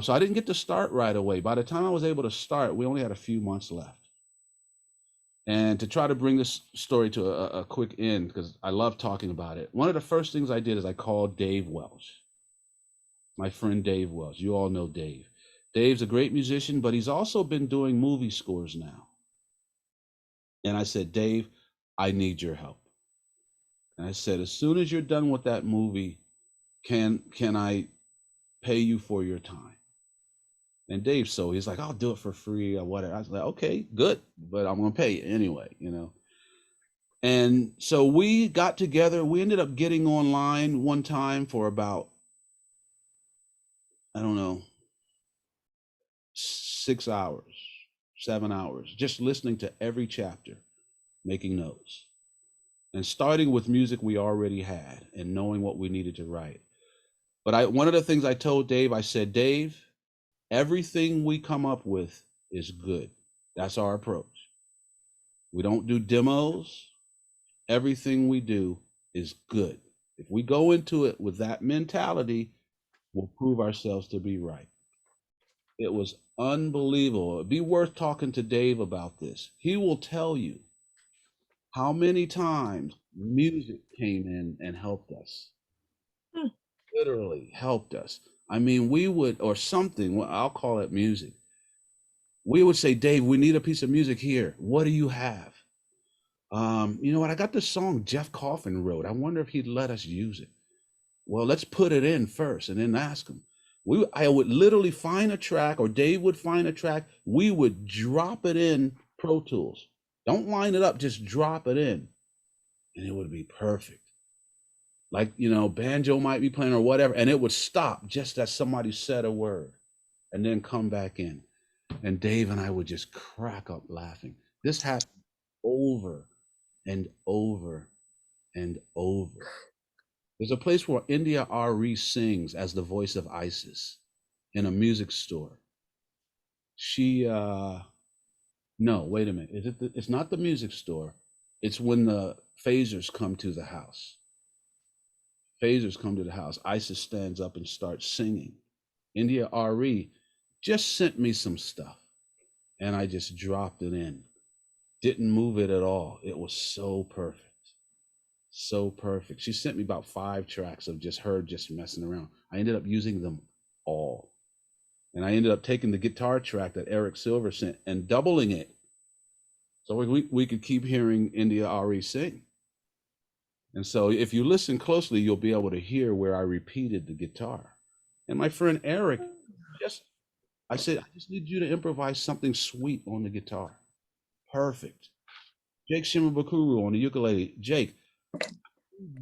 So I didn't get to start right away. By the time I was able to start, we only had a few months left. And to try to bring this story to a quick end, because I love talking about it, one of the first things I did is I called Dave Welsh, my friend Dave Welsh. You all know Dave. Dave's a great musician, but he's also been doing movie scores now. And I said, Dave, I need your help. And I said, as soon as you're done with that movie, can I pay you for your time? And Dave, so he's like, I'll do it for free or whatever. I was like, okay, good, but I'm gonna pay you anyway, you know. And so we got together. We ended up getting online one time for about, I don't know, 6 hours, 7 hours, just listening to every chapter, making notes, and starting with music we already had and knowing what we needed to write. But one of the things I told Dave, I said, Dave, everything we come up with is good. That's our approach. We don't do demos. Everything we do is good. If we go into it with that mentality, we'll prove ourselves to be right. It was unbelievable. It'd be worth talking to Dave about this. He will tell you how many times music came in and helped us. Literally helped us. I mean, we would, or something, well, I'll call it music. We would say, Dave, we need a piece of music here. What do you have? You know what? I got this song Jeff Coffin wrote. I wonder if he'd let us use it. Well, let's put it in first and then ask him. I would literally find a track, or Dave would find a track. We would drop it in Pro Tools. Don't line it up, just drop it in. And it would be perfect. like, you know, banjo might be playing or whatever, and it would stop just as somebody said a word and then come back in. And Dave and I would just crack up laughing. This happened over and over and over. There's a place where India Ari sings as the voice of Isis in a music store. She, no, wait a minute. It's not the music store. It's when the phasers come to the house. Phasers come to the house. Isis stands up and starts singing. India Ari just sent me some stuff, and I just dropped it in. Didn't move it at all. It was so perfect. So perfect. She sent me about 5 tracks of just her just messing around. I ended up using them all. And I ended up taking the guitar track that Eric Silver sent and doubling it. So we could keep hearing India Ari sing. And so if you listen closely, you'll be able to hear where I repeated the guitar. And my friend Eric, I said, I just need you to improvise something sweet on the guitar. Perfect. Jake Shimabukuru on the ukulele. Jake,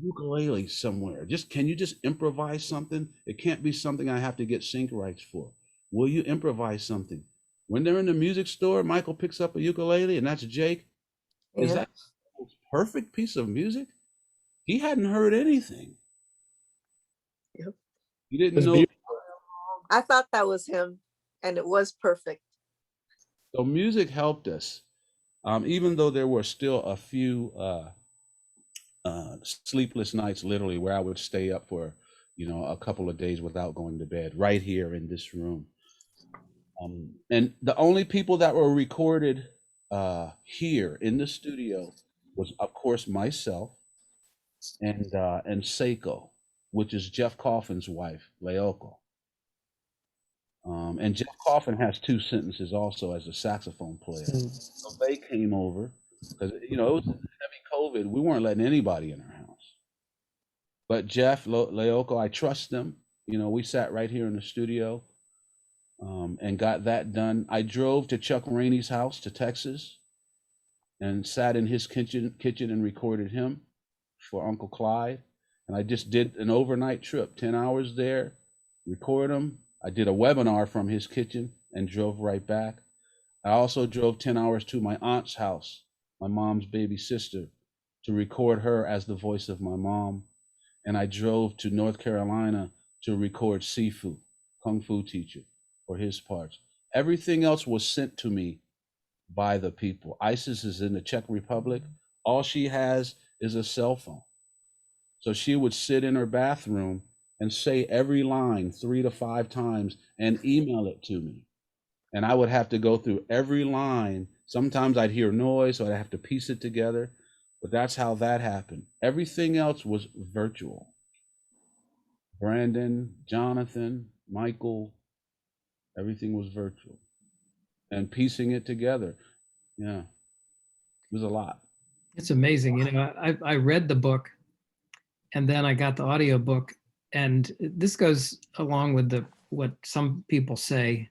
ukulele somewhere. Can you just improvise something? It can't be something I have to get sync rights for. Will you improvise something? When they're in the music store, Michael picks up a ukulele, and that's Jake. Yeah. Is that the most perfect piece of music? He hadn't heard anything. Yep. He didn't It's know. beautiful. I thought that was him, and it was perfect. So music helped us, even though there were still a few sleepless nights, literally, where I would stay up for, you know, a couple of days without going to bed, right here in this room. And the only people that were recorded here in the studio was, of course, myself and Seiko, which is Jeff Coffin's wife, Leoko. And Jeff Coffin has 2 sentences also as a saxophone player. So they came over because, you know, it was heavy COVID. We weren't letting anybody in our house. But Jeff, Leoko, I trust them. You know, we sat right here in the studio and got that done. I drove to Chuck Rainey's house to Texas and sat in his kitchen and recorded him for Uncle Clyde. And I just did an overnight trip, 10 hours there, record him. I did a webinar from his kitchen and drove right back. I also drove 10 hours to my aunt's house, my mom's baby sister, to record her as the voice of my mom. And I drove to North Carolina to record Sifu, Kung Fu teacher, for his parts. Everything else was sent to me by the people. Isis is in the Czech Republic. All she has is a cell phone. So she would sit in her bathroom and say every line 3 to 5 times and email it to me. And I would have to go through every line. Sometimes I'd hear noise, so I'd have to piece it together. But that's how that happened. Everything else was virtual. Brandon, Jonathan, Michael, everything was virtual. And piecing it together, yeah, it was a lot. It's amazing. You know, I read the book and then I got the audiobook, and this goes along with what some people say,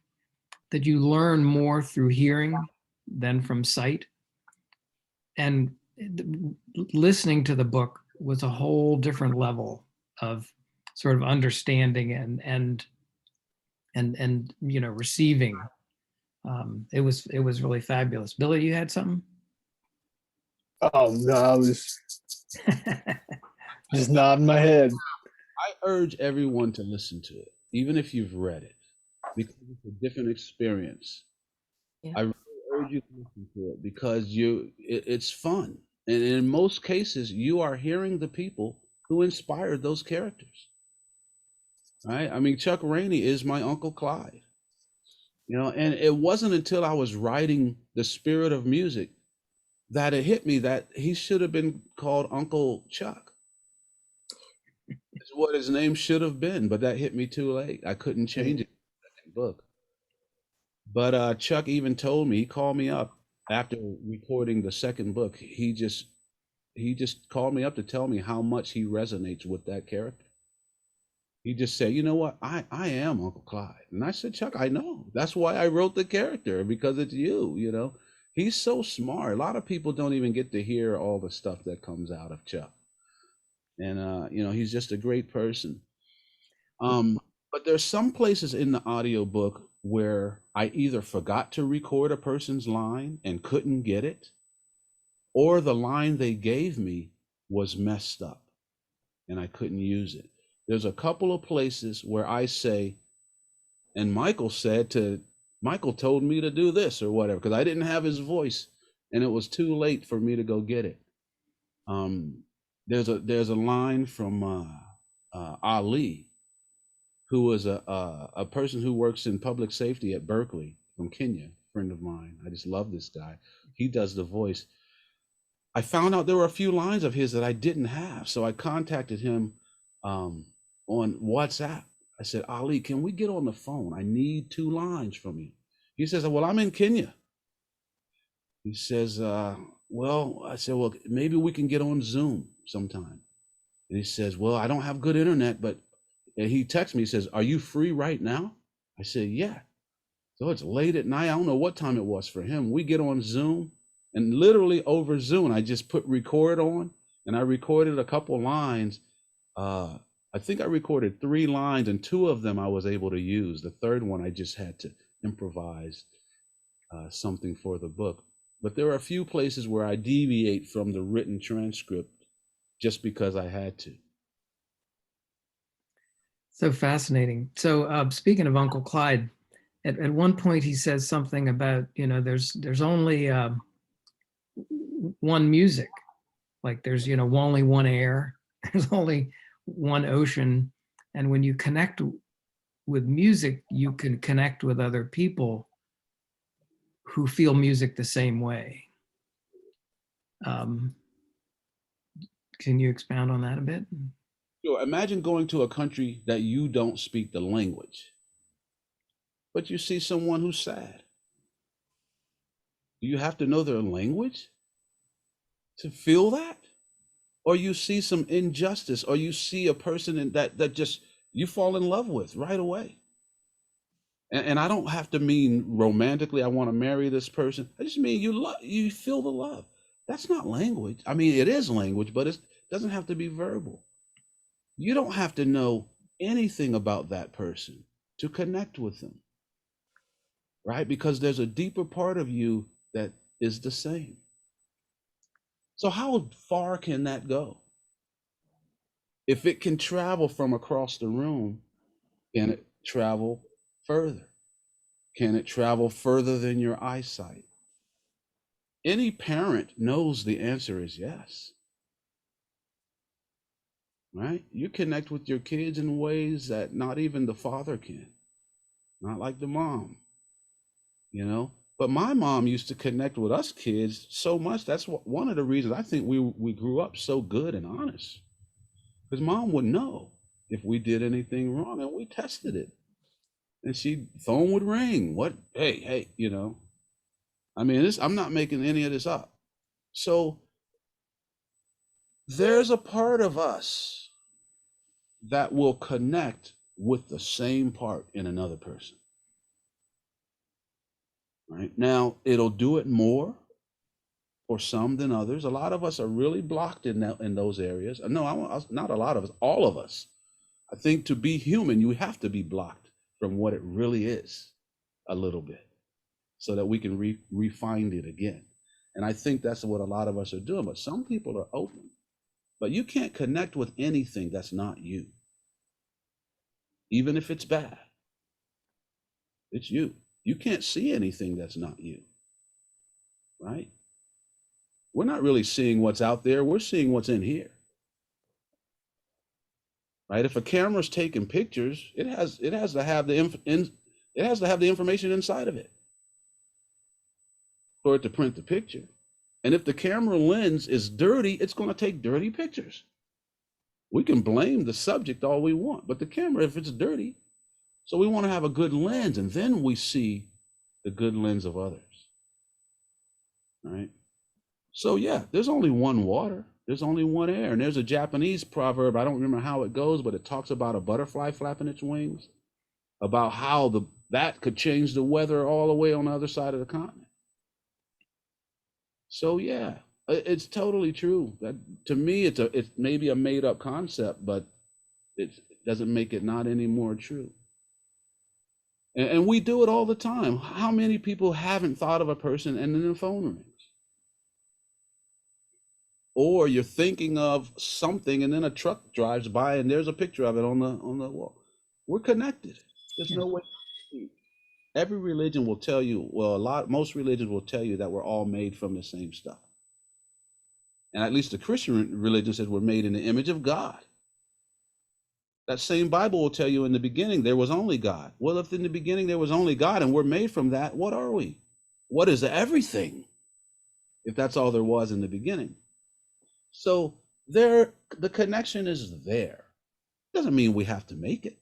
that you learn more through hearing than from sight. And listening to the book was a whole different level of sort of understanding and you know, receiving. It was really fabulous. Billy, you had something? Oh no, I was just nodding my head. I urge everyone to listen to it, even if you've read it, because it's a different experience. Yeah. I really urge you to listen to it because it's fun. And in most cases, you are hearing the people who inspired those characters. Right? I mean, Chuck Rainey is my Uncle Clyde. You know, and it wasn't until I was writing The Spirit of Music that it hit me that he should have been called Uncle Chuck. It's what his name should have been, but that hit me too late. I couldn't change it in the second book. But Chuck even told me, he called me up after recording the second book. He just called me up to tell me how much he resonates with that character. He just said, you know what, I am Uncle Clyde. And I said, Chuck, I know. That's why I wrote the character, because it's you, you know. He's so smart. A lot of people don't even get to hear all the stuff that comes out of Chuck. And you know, he's just a great person. But there's some places in the audiobook where I either forgot to record a person's line and couldn't get it, or the line they gave me was messed up and I couldn't use it. There's a couple of places where I say, and Michael told me to do this or whatever, because I didn't have his voice and it was too late for me to go get it. There's a line from Ali, who was a person who works in public safety at Berkeley from Kenya, friend of mine. I just love this guy. He does the voice. I found out there were a few lines of his that I didn't have. So I contacted him on WhatsApp. I said, Ali, can we get on the phone? I need 2 lines from you. He says, well, I'm in Kenya. He says, well, I said, well, maybe we can get on Zoom sometime. And he says, well, I don't have good internet, but and he texts me, he says, are you free right now? I said, yeah. So it's late at night. I don't know what time it was for him. We get on Zoom, and literally over Zoom, I just put record on, and I recorded a couple lines. I think I recorded 3 lines, and 2 of them I was able to use. The third one, I just had to improvise something for the book. But there are a few places where I deviate from the written transcript just because I had to. So fascinating. So speaking of Uncle Clyde, at one point he says something about, you know, there's only one music, like there's, you know, only one air, there's only one ocean. And when you connect with music, you can connect with other people who feel music the same way. Can you expound on that a bit? Sure. Imagine going to a country that you don't speak the language, but you see someone who's sad. Do you have to know their language to feel that? Or you see some injustice, or you see a person that just you fall in love with right away. And I don't have to mean romantically, I want to marry this person. I just mean you feel the love. That's not language. I mean, it is language, but it doesn't have to be verbal. You don't have to know anything about that person to connect with them, right? Because there's a deeper part of you that is the same. So how far can that go? If it can travel from across the room, can it travel further? Can it travel further than your eyesight? Any parent knows the answer is yes. Right? You connect with your kids in ways that not even the father can. Not like the mom, you know? But my mom used to connect with us kids so much. That's one of the reasons I think we grew up so good and honest. Because mom would know if we did anything wrong, and we tested it. And phone would ring. What? Hey, you know. I mean, I'm not making any of this up. So there's a part of us that will connect with the same part in another person. Right? Now, it'll do it more for some than others. A lot of us are really blocked in those areas. No, not a lot of us, all of us. I think to be human, you have to be blocked from what it really is a little bit so that we can refine it again. And I think that's what a lot of us are doing. But some people are open. But you can't connect with anything that's not you. Even if it's bad, it's you. You can't see anything that's not you, right? We're not really seeing what's out there. We're seeing what's in here, right? If a camera's taking pictures, it has to have the information inside of it for it to print the picture. And if the camera lens is dirty, it's going to take dirty pictures. We can blame the subject all we want, but the camera, if it's dirty, so we want to have a good lens, and then we see the good lens of others, right? So yeah, there's only one water, there's only one air, and there's a Japanese proverb, I don't remember how it goes, but it talks about a butterfly flapping its wings, about how that could change the weather all the way on the other side of the continent. So yeah, It's totally true. That, to me, it's maybe a made up concept, but it doesn't make it not any more true. And we do it all the time. How many people haven't thought of a person and then their phone rings? Or you're thinking of something and then a truck drives by and there's a picture of it on the wall. We're connected. There's no way. Every religion will tell you, well, most religions will tell you that we're all made from the same stuff. And at least the Christian religion says we're made in the image of God. That same Bible will tell you in the beginning there was only God. Well, if in the beginning there was only God and we're made from that, what are we? What is everything? If that's all there was in the beginning. So the connection is there. Doesn't mean we have to make it.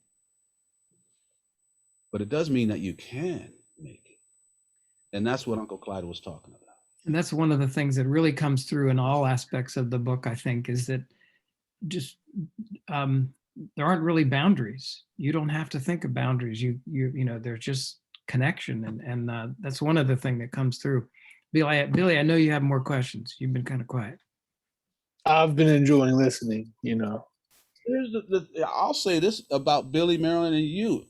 But it does mean that you can make it. And that's what Uncle Clyde was talking about. And that's one of the things that really comes through in all aspects of the book, I think, is that just there aren't really boundaries. You don't have to think of boundaries. You know, there's just connection, and that's one of the things that comes through. Billy, I know you have more questions. You've been kind of quiet. I've been enjoying listening. You know, Here's I'll say this about Billy, Marilyn, and you.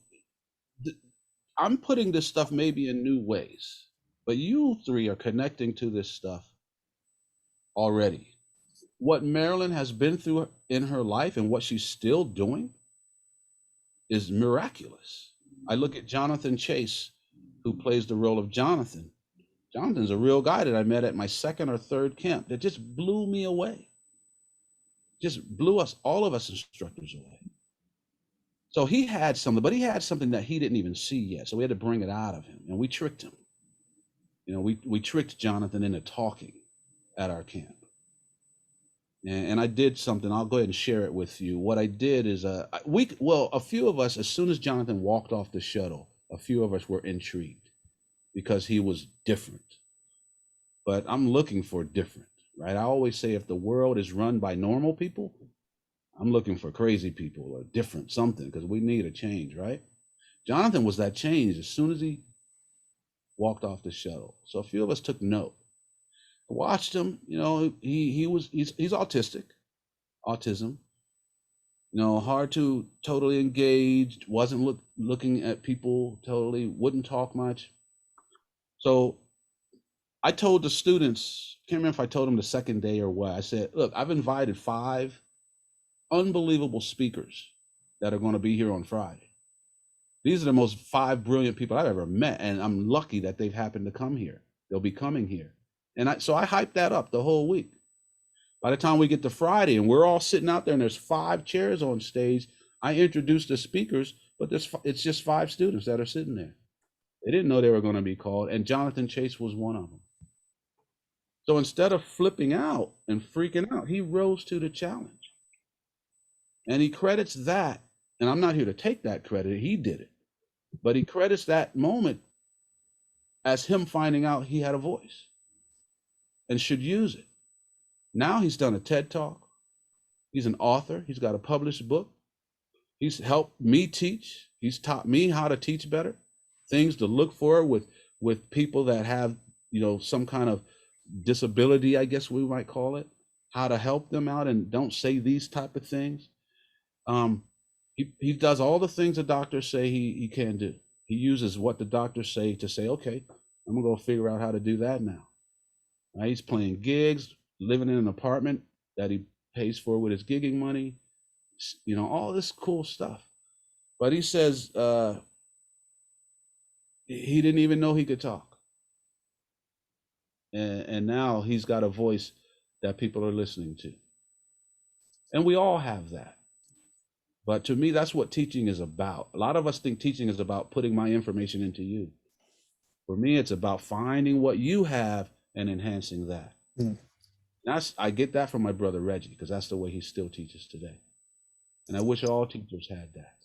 I'm putting this stuff maybe in new ways, but you three are connecting to this stuff already. What Marilyn has been through in her life and what she's still doing is miraculous. I look at Jonathan Chase, who plays the role of Jonathan. Jonathan's a real guy that I met at my second or third camp that just blew me away. Just blew all of us instructors away. So he had something, but he had something that he didn't even see yet. So we had to bring it out of him, and we tricked him. You know, we tricked Jonathan into talking at our camp. And I did something. I'll go ahead and share it with you. What I did is, a few of us, as soon as Jonathan walked off the shuttle, a few of us were intrigued because he was different. But I'm looking for different, right? I always say if the world is run by normal people, I'm looking for crazy people or different something, because we need a change, right? Jonathan was that change as soon as he walked off the shuttle. So a few of us took note. I watched him, you know, he's autistic, autism, you know, hard to totally engage, wasn't looking at people totally, wouldn't talk much. So I told the students, can't remember if I told them the second day or what, I said, look, I've invited 5 unbelievable speakers that are going to be here on Friday. These are the most 5 brilliant people I've ever met, and I'm lucky that they've happened to come here. They'll be coming here. And so I hyped that up the whole week. By the time we get to Friday and we're all sitting out there and there's 5 chairs on stage, I introduced the speakers, but it's just 5 students that are sitting there. They didn't know they were going to be called, and Jonathan Chase was one of them. So instead of flipping out and freaking out, he rose to the challenge. And he credits that, and I'm not here to take that credit, he did it, but he credits that moment as him finding out he had a voice and should use it. Now he's done a TED Talk. He's an author. He's got a published book. He's helped me teach. He's taught me how to teach better, things to look for with people that have, you know, some kind of disability, I guess we might call it, how to help them out and don't say these type of things. He does all the things the doctors say he can do. He uses what the doctors say to say, okay, I'm gonna go figure out how to do that now. Right? He's playing gigs, living in an apartment that he pays for with his gigging money, you know, all this cool stuff. But he says he didn't even know he could talk. And now he's got a voice that people are listening to. And we all have that. But to me, that's what teaching is about. A lot of us think teaching is about putting my information into you. For me, it's about finding what you have and enhancing that. I get that from my brother Reggie, because that's the way he still teaches today. And I wish all teachers had that.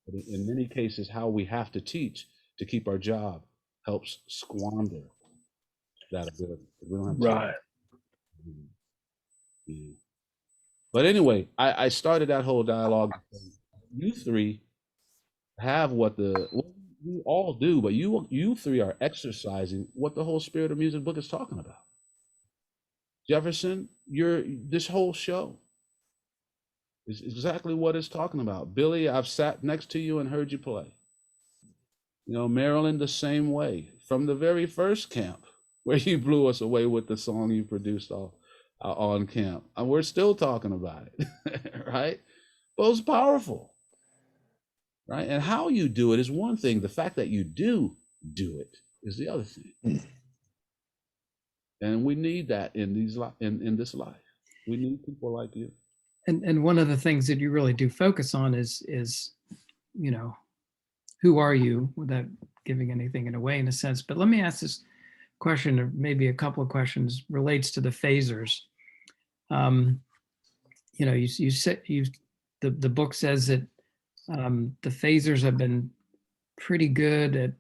But in many cases, how we have to teach to keep our job helps squander that ability. We don't have right? Yeah. But anyway, I started that whole dialogue. You 3 have what we all do, but you 3 are exercising what the whole Spirit of Music book is talking about. Jefferson, this whole show is exactly what it's talking about. Billy, I've sat next to you and heard you play. You know, Marilyn, the same way. From the very first camp, where you blew us away with the song you produced on camp. And we're still talking about it, right? But it's powerful, right? And how you do it is one thing. The fact that you do it is the other thing. And we need that in this life. We need people like you. And one of the things that you really do focus on is, you know, who are you, without giving anything away in a sense. But let me ask this question, or maybe a couple of questions, relates to the phasers. You know, you said the book says that the phasers have been pretty good at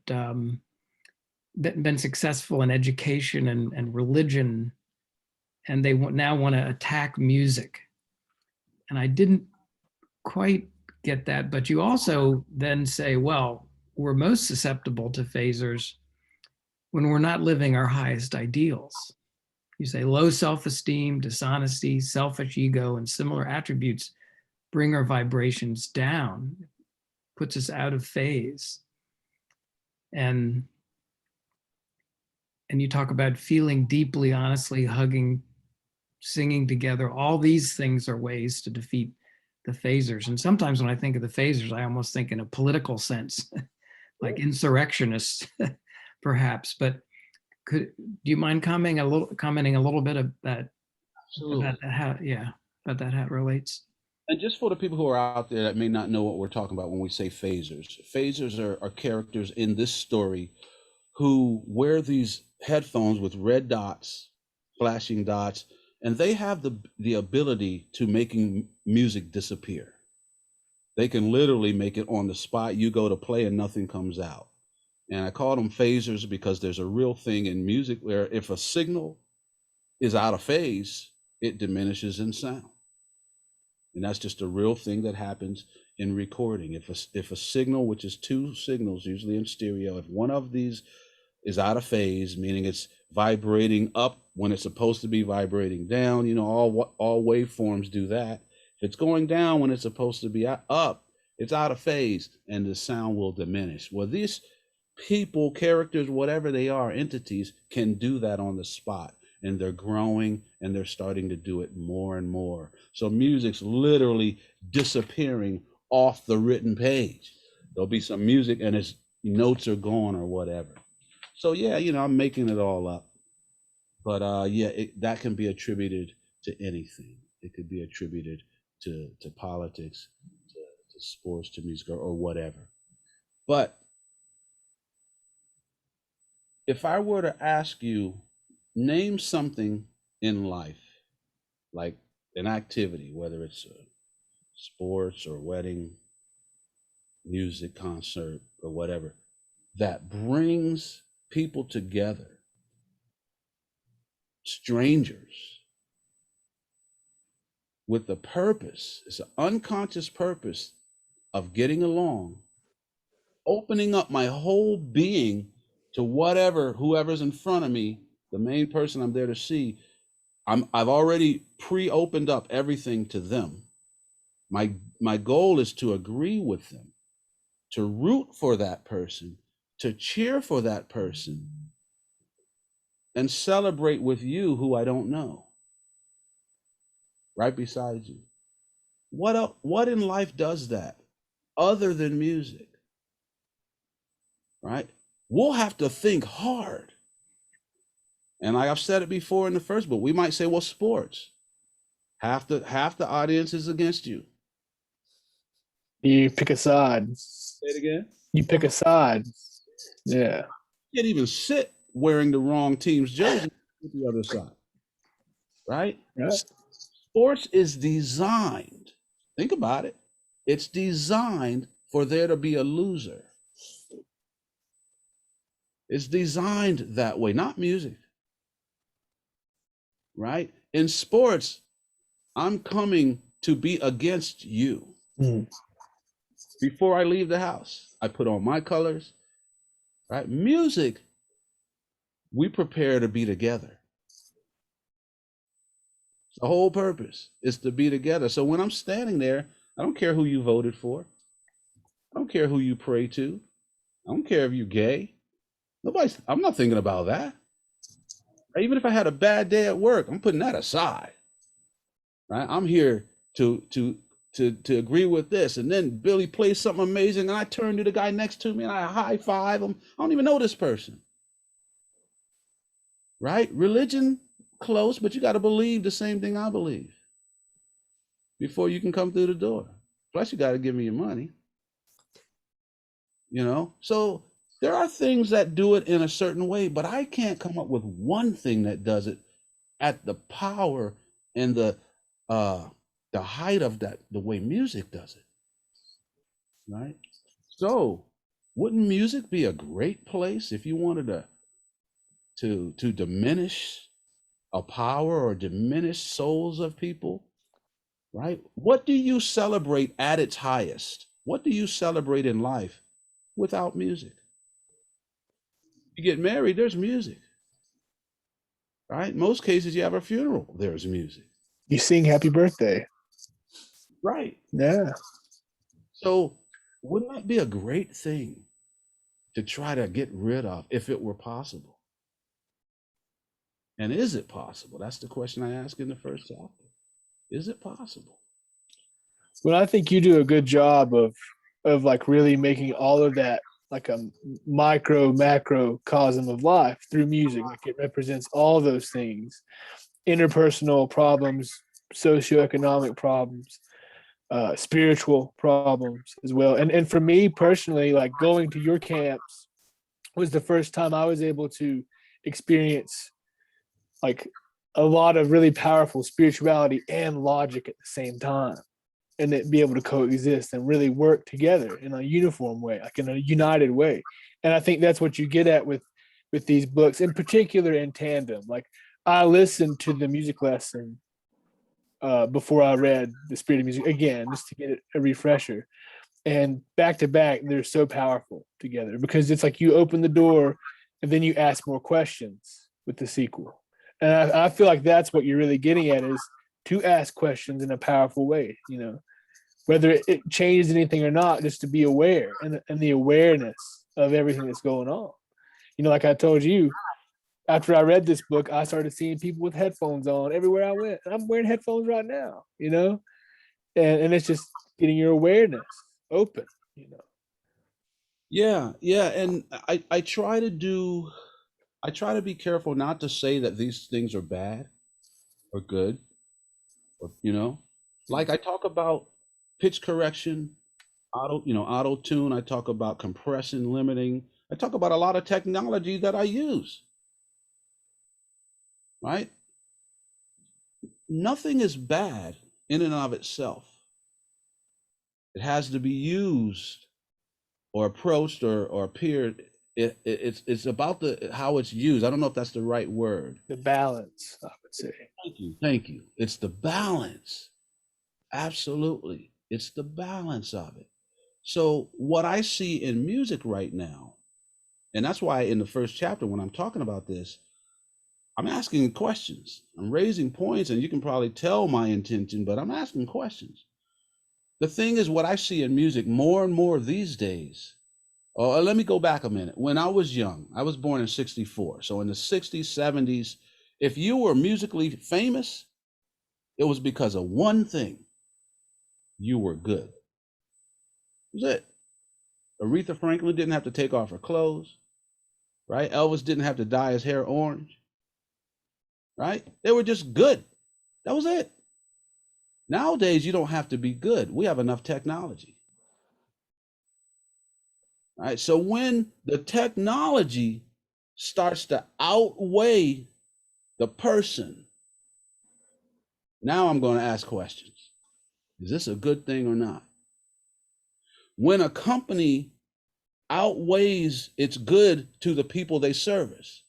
been successful in education and religion, and they now want to attack music. And I didn't quite get that, but you also then say, well, we're most susceptible to phasers when we're not living our highest ideals. You say low self-esteem, dishonesty, selfish ego, and similar attributes bring our vibrations down, puts us out of phase. And you talk about feeling deeply, honestly, hugging, singing together. All these things are ways to defeat the phasers. And sometimes when I think of the phasers, I almost think in a political sense, like insurrectionists, perhaps. But do you mind commenting a little bit about how it relates? And just for the people who are out there that may not know what we're talking about when we say phasers, phasers are characters in this story who wear these headphones with red dots, flashing dots, and they have the ability to making music disappear. They can literally make it on the spot. You go to play and nothing comes out. And I call them phasers because there's a real thing in music where if a signal is out of phase, it diminishes in sound. And that's just a real thing that happens in recording. If a signal, which is two signals, usually in stereo, if one of these is out of phase, meaning it's vibrating up when it's supposed to be vibrating down, you know, all waveforms do that. If it's going down when it's supposed to be up, it's out of phase and the sound will diminish. Well, these people, characters, whatever they are, entities, can do that on the spot, and they're growing and they're starting to do it more and more. So music's literally disappearing off the written page. There'll be some music and its notes are gone or whatever. So yeah, you know, I'm making it all up, but that can be attributed to anything. It could be attributed to politics, to sports, to music, or whatever. But if I were to ask you, name something in life, like an activity, whether it's sports or wedding, music, concert, or whatever, that brings people together, strangers, with the purpose, it's an unconscious purpose of getting along, opening up my whole being to whoever's in front of me, the main person I'm there to see. I've already pre-opened up everything to them. My goal is to agree with them, to root for that person, to cheer for that person, and celebrate with you who I don't know, right beside you. What in life does that other than music, right? We'll have to think hard. And like I've said it before in the first book, we might say, well, sports, half the audience is against you. You pick a side. Say it again. You pick a side. Yeah. You can't even sit wearing the wrong team's jersey with the other side, right? Sports is designed, think about it, it's designed for there to be a loser. It's designed that way, not music, right? In sports, I'm coming to be against you. Before I leave the house, I put on my colors, right? Music, we prepare to be together. The whole purpose is to be together. So when I'm standing there, I don't care who you voted for. I don't care who you pray to. I don't care if you're gay. I'm not thinking about that. Even if I had a bad day at work, I'm putting that aside. Right? I'm here to agree with this. And then Billy plays something amazing, and I turn to the guy next to me and I high five him. I don't even know this person. Right? Religion, close, but you got to believe the same thing I believe before you can come through the door. Plus, you got to give me your money. You know? So there are things that do it in a certain way, but I can't come up with one thing that does it at the power and the height of that, the way music does it. Right? So wouldn't music be a great place if you wanted to diminish a power or diminish souls of people? Right? What do you celebrate at its highest? What do you celebrate in life without music? You get married, there's music. Right? Most cases you have a funeral, there's music. You sing happy birthday. Right. Yeah. So wouldn't that be a great thing to try to get rid of if it were possible? And is it possible? That's the question I asked in the first chapter. Is it possible? Well, I think you do a good job of like really making all of that like a macrocosm of life through music. Like it represents all those things, interpersonal problems, socioeconomic problems, spiritual problems as well. And for me personally, like going to your camps was the first time I was able to experience like a lot of really powerful spirituality and logic at the same time, and it be able to coexist and really work together in a uniform way, like in a united way. And I think that's what you get at with these books, in particular in tandem. Like I listened to the music lesson before I read The Spirit of Music again, just to get a refresher. And back to back, they're so powerful together because it's like you open the door and then you ask more questions with the sequel. And I feel like that's what you're really getting at, is to ask questions in a powerful way, you know, whether it changes anything or not, just to be aware and the awareness of everything that's going on. You know, like I told you, after I read this book, I started seeing people with headphones on everywhere I went. And I'm wearing headphones right now, you know, and it's just getting your awareness open, you know. Yeah, yeah. And I try to be careful not to say that these things are bad or good, or, you know, like I talk about pitch correction, auto tune. I talk about compression, limiting. I talk about a lot of technology that I use. Right? Nothing is bad in and of itself. It has to be used or approached or appeared. It's about how it's used. I don't know if that's the right word. The balance, I would say. Thank you. It's the balance. Absolutely. It's the balance of it. So what I see in music right now, and that's why in the first chapter, when I'm talking about this, I'm asking questions. I'm raising points, and you can probably tell my intention, but I'm asking questions. The thing is, what I see in music more and more these days, let me go back a minute. When I was young, I was born in 64. So in the 60s, 70s, if you were musically famous, it was because of one thing. You were good. That was it. Aretha Franklin didn't have to take off her clothes, right? Elvis didn't have to dye his hair orange, right? They were just good. That was it. Nowadays, you don't have to be good. We have enough technology. All right. So when the technology starts to outweigh the person, now I'm going to ask questions. Is this a good thing or not? When a company outweighs its good to the people they service.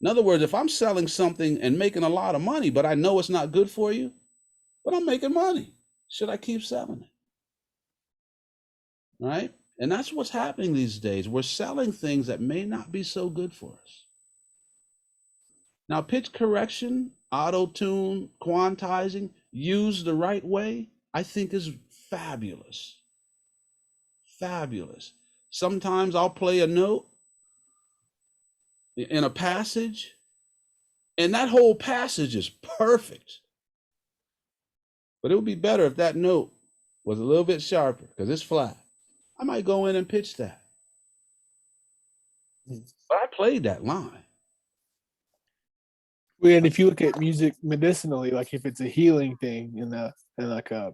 In other words, if I'm selling something and making a lot of money, but I know it's not good for you, but I'm making money, should I keep selling it? Right? And that's what's happening these days. We're selling things that may not be so good for us. Now, pitch correction, auto tune, quantizing, used the right way, I think is fabulous. Fabulous. Sometimes I'll play a note in a passage, and that whole passage is perfect. But it would be better if that note was a little bit sharper because it's flat. I might go in and pitch that. But I played that line. Well, and if you look at music medicinally, like if it's a healing thing and like a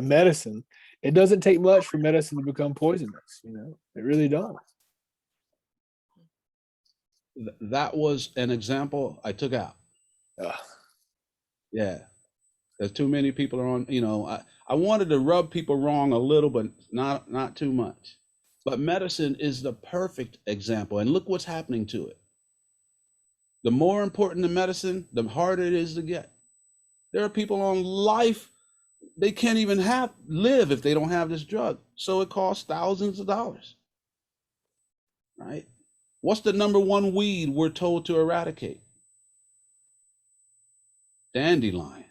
medicine, it doesn't take much for medicine to become poisonous. You know, it really don't. That was an example I took out. Yeah. There's too many people are on, you know, I wanted to rub people wrong a little, but not too much. But medicine is the perfect example. And look what's happening to it. The more important the medicine, the harder it is to get. There are people on life, they can't even live if they don't have this drug. So it costs thousands of dollars, right? What's the number one weed we're told to eradicate? Dandelion.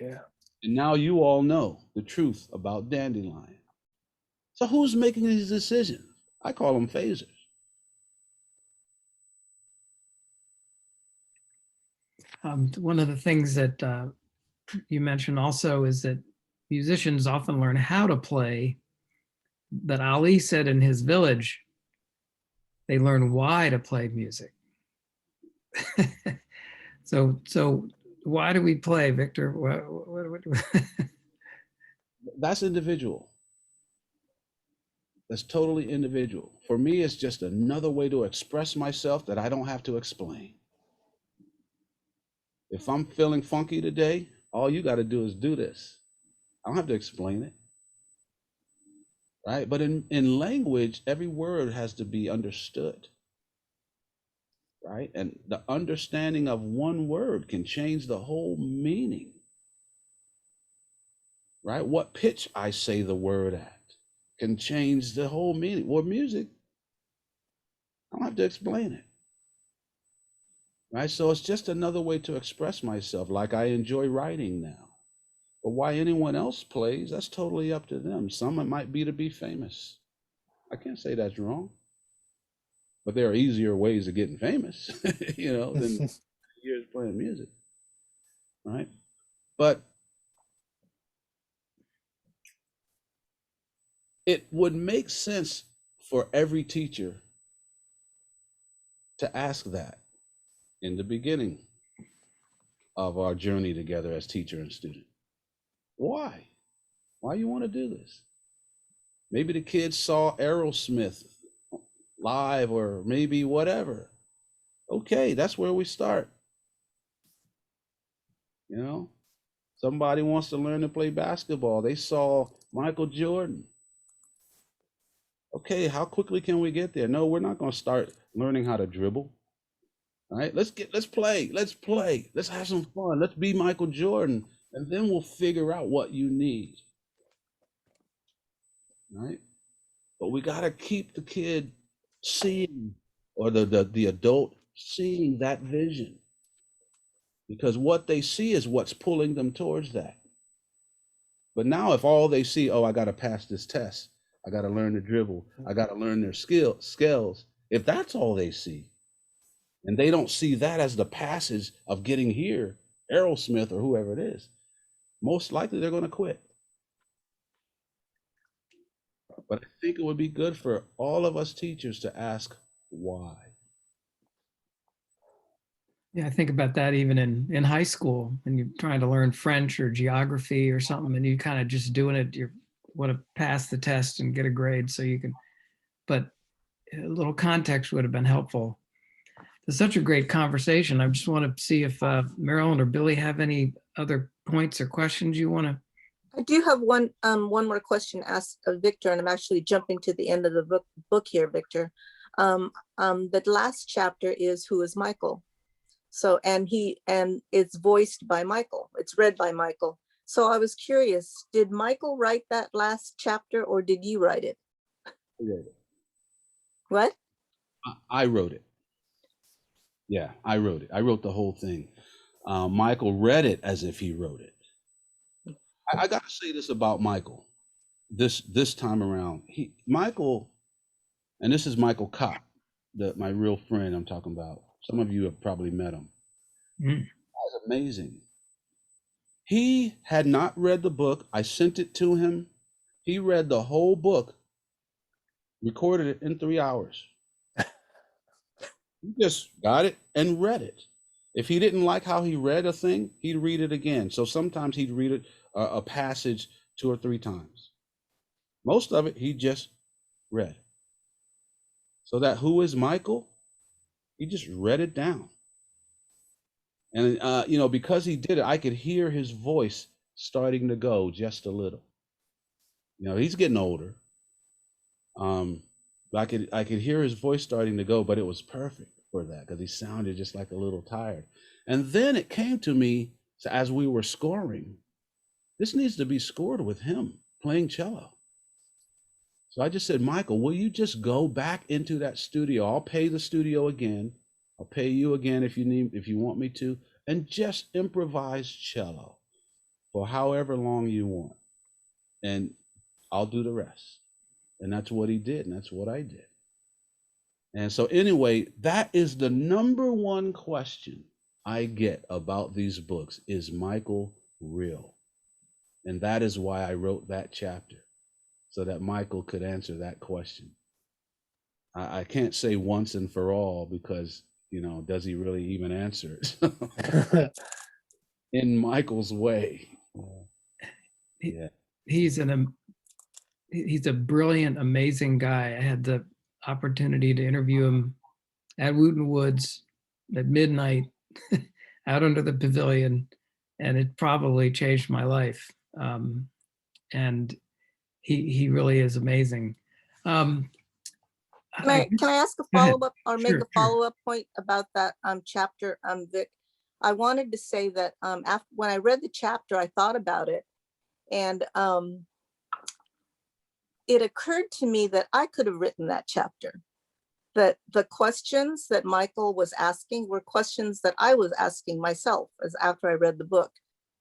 Yeah. And now you all know the truth about dandelion. So who's making these decisions? I call them phasers. One of the things that you mentioned also is that musicians often learn how to play. That Ali said in his village, they learn why to play music. So why do we play, Victor? What That's individual. That's totally individual. For me, it's just another way to express myself that I don't have to explain. If I'm feeling funky today, all you got to do is do this. I don't have to explain it. Right? But in language, every word has to be understood. Right? And the understanding of one word can change the whole meaning. Right? What pitch I say the word at can change the whole meaning. Well, music, I don't have to explain it. Right? So it's just another way to express myself, like I enjoy writing now. But why anyone else plays, that's totally up to them. Some it might be to be famous. I can't say that's wrong. But there are easier ways of getting famous, you know, than years playing music. Right? But it would make sense for every teacher to ask that in the beginning of our journey together as teacher and student. Why? Why you want to do this? Maybe the kids saw Aerosmith live or maybe whatever. Okay, that's where we start. You know, somebody wants to learn to play basketball. They saw Michael Jordan. Okay, how quickly can we get there? No, we're not going to start learning how to dribble. All right, let's play. Let's have some fun. Let's be Michael Jordan, and then we'll figure out what you need. Right? But we got to keep the kid seeing, or the adult seeing that vision, because what they see is what's pulling them towards that. But now if all they see, oh, I got to pass this test, I got to learn to dribble, I got to learn their skills, if that's all they see, and they don't see that as the passage of getting here, Aerosmith or whoever it is, most likely they're going to quit. But I think it would be good for all of us teachers to ask why. Yeah, I think about that even in high school, when you're trying to learn French or geography or something, and you kind of just doing it, you want to pass the test and get a grade so you can, but a little context would have been helpful. It's such a great conversation. I just want to see if Marilyn or Billy have any other points or questions you want to. I do have one more question asked of Victor, and I'm actually jumping to the end of the book here, Victor. The last chapter is Who is Michael? So, and it's voiced by Michael. It's read by Michael. So I was curious, did Michael write that last chapter or did you write it? I wrote it. What? I wrote it. Yeah, I wrote it. I wrote the whole thing. Michael read it as if he wrote it. I got to say this about Michael. This time around, Michael, and this is Michael Kopp, my real friend I'm talking about. Some of you have probably met him. Mm. That was amazing. He had not read the book. I sent it to him. He read the whole book, recorded it in 3 hours. He just got it and read it. If he didn't like how he read a thing, he'd read it again. So sometimes he'd read it a passage 2 or 3 times. Most of it he just read. So that who is Michael? He just read it down. And because he did it, I could hear his voice starting to go just a little. He's getting older. I could hear his voice starting to go, but it was perfect for that because he sounded just like a little tired. And then it came to me as we were scoring, this needs to be scored with him playing cello. So I just said, Michael, will you just go back into that studio? I'll pay the studio again. I'll pay you again if you want me to, and just improvise cello for however long you want. And I'll do the rest. And that's what he did, and that's what I did. And so anyway, that is the number one question I get about these books. Is Michael real? And that is why I wrote that chapter, so that Michael could answer that question. I can't say once and for all because, does he really even answer it? In Michael's way. Yeah. He's a brilliant, amazing guy. I had the opportunity to interview him at Wooten Woods at midnight out under the pavilion, and it probably changed my life. And he really is amazing. Can I ask a follow-up or make a follow-up point about that chapter, Vic? I wanted to say that when I read the chapter, I thought about it, and it occurred to me that I could have written that chapter. That the questions that Michael was asking were questions that I was asking myself after I read the book,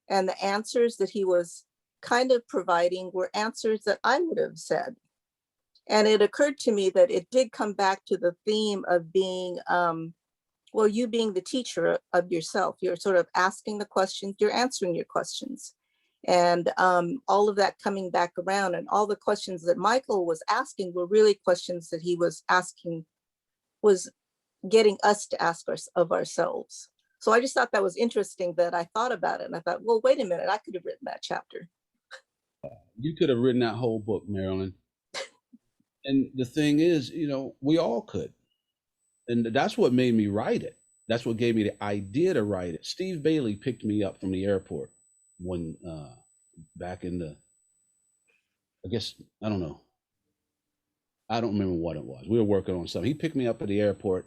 and the answers that he was kind of providing were answers that I would have said. And it occurred to me that it did come back to the theme of being, you being the teacher of yourself. You're sort of asking the questions, you're answering your questions. And all of that coming back around, and all the questions that Michael was asking were really questions that he was asking, was getting us to ask of ourselves. So I just thought that was interesting that I thought about it. And I thought, well, wait a minute, I could have written that chapter. You could have written that whole book, Marilyn. And the thing is, we all could. And that's what made me write it. That's what gave me the idea to write it. Steve Bailey picked me up from the airport when back in I don't know. I don't remember what it was. We were working on something. He picked me up at the airport,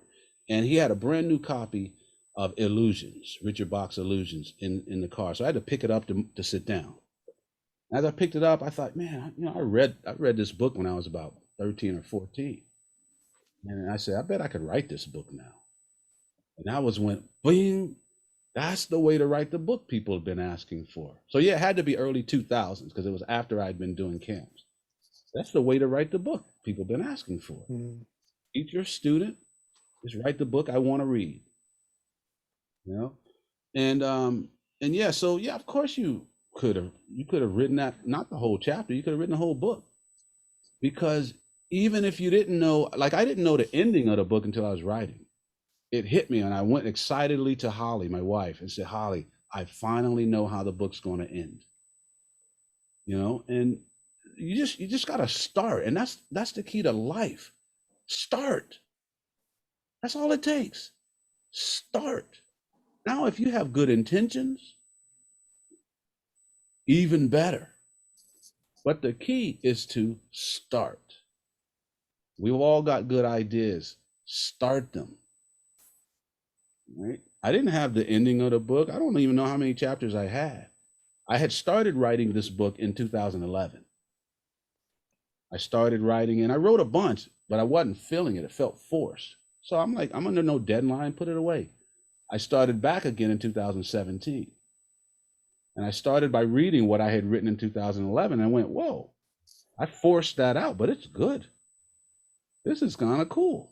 and he had a brand new copy of Illusions, Richard Bach's Illusions, in the car. So I had to pick it up to sit down. As I picked it up, I thought, man, I read this book when I was about 13 or 14. And I said, I bet I could write this book now. And that was when, bing, that's the way to write the book people have been asking for. So yeah, it had to be early 2000s because it was after I'd been doing camps. That's the way to write the book people have been asking for. Teach your student, just write the book I want to read. And yeah, so yeah, of course you could have written that, not the whole chapter, you could have written the whole book. Because even if you didn't know, like I didn't know the ending of the book until I was writing. It hit me, and I went excitedly to Holly, my wife, and said, Holly, I finally know how the book's going to end. And you just got to start. And that's the key to life. Start. That's all it takes. Start. Now, if you have good intentions, even better. But the key is to start. We've all got good ideas. Start them. Right? I didn't have the ending of the book. I don't even know how many chapters I had. I had started writing this book in 2011. I started writing, and I wrote a bunch, but I wasn't feeling it. It felt forced. So I'm like, I'm under no deadline, put it away. I started back again in 2017. And I started by reading what I had written in 2011 and went, whoa, I forced that out, but it's good. This is kind of cool.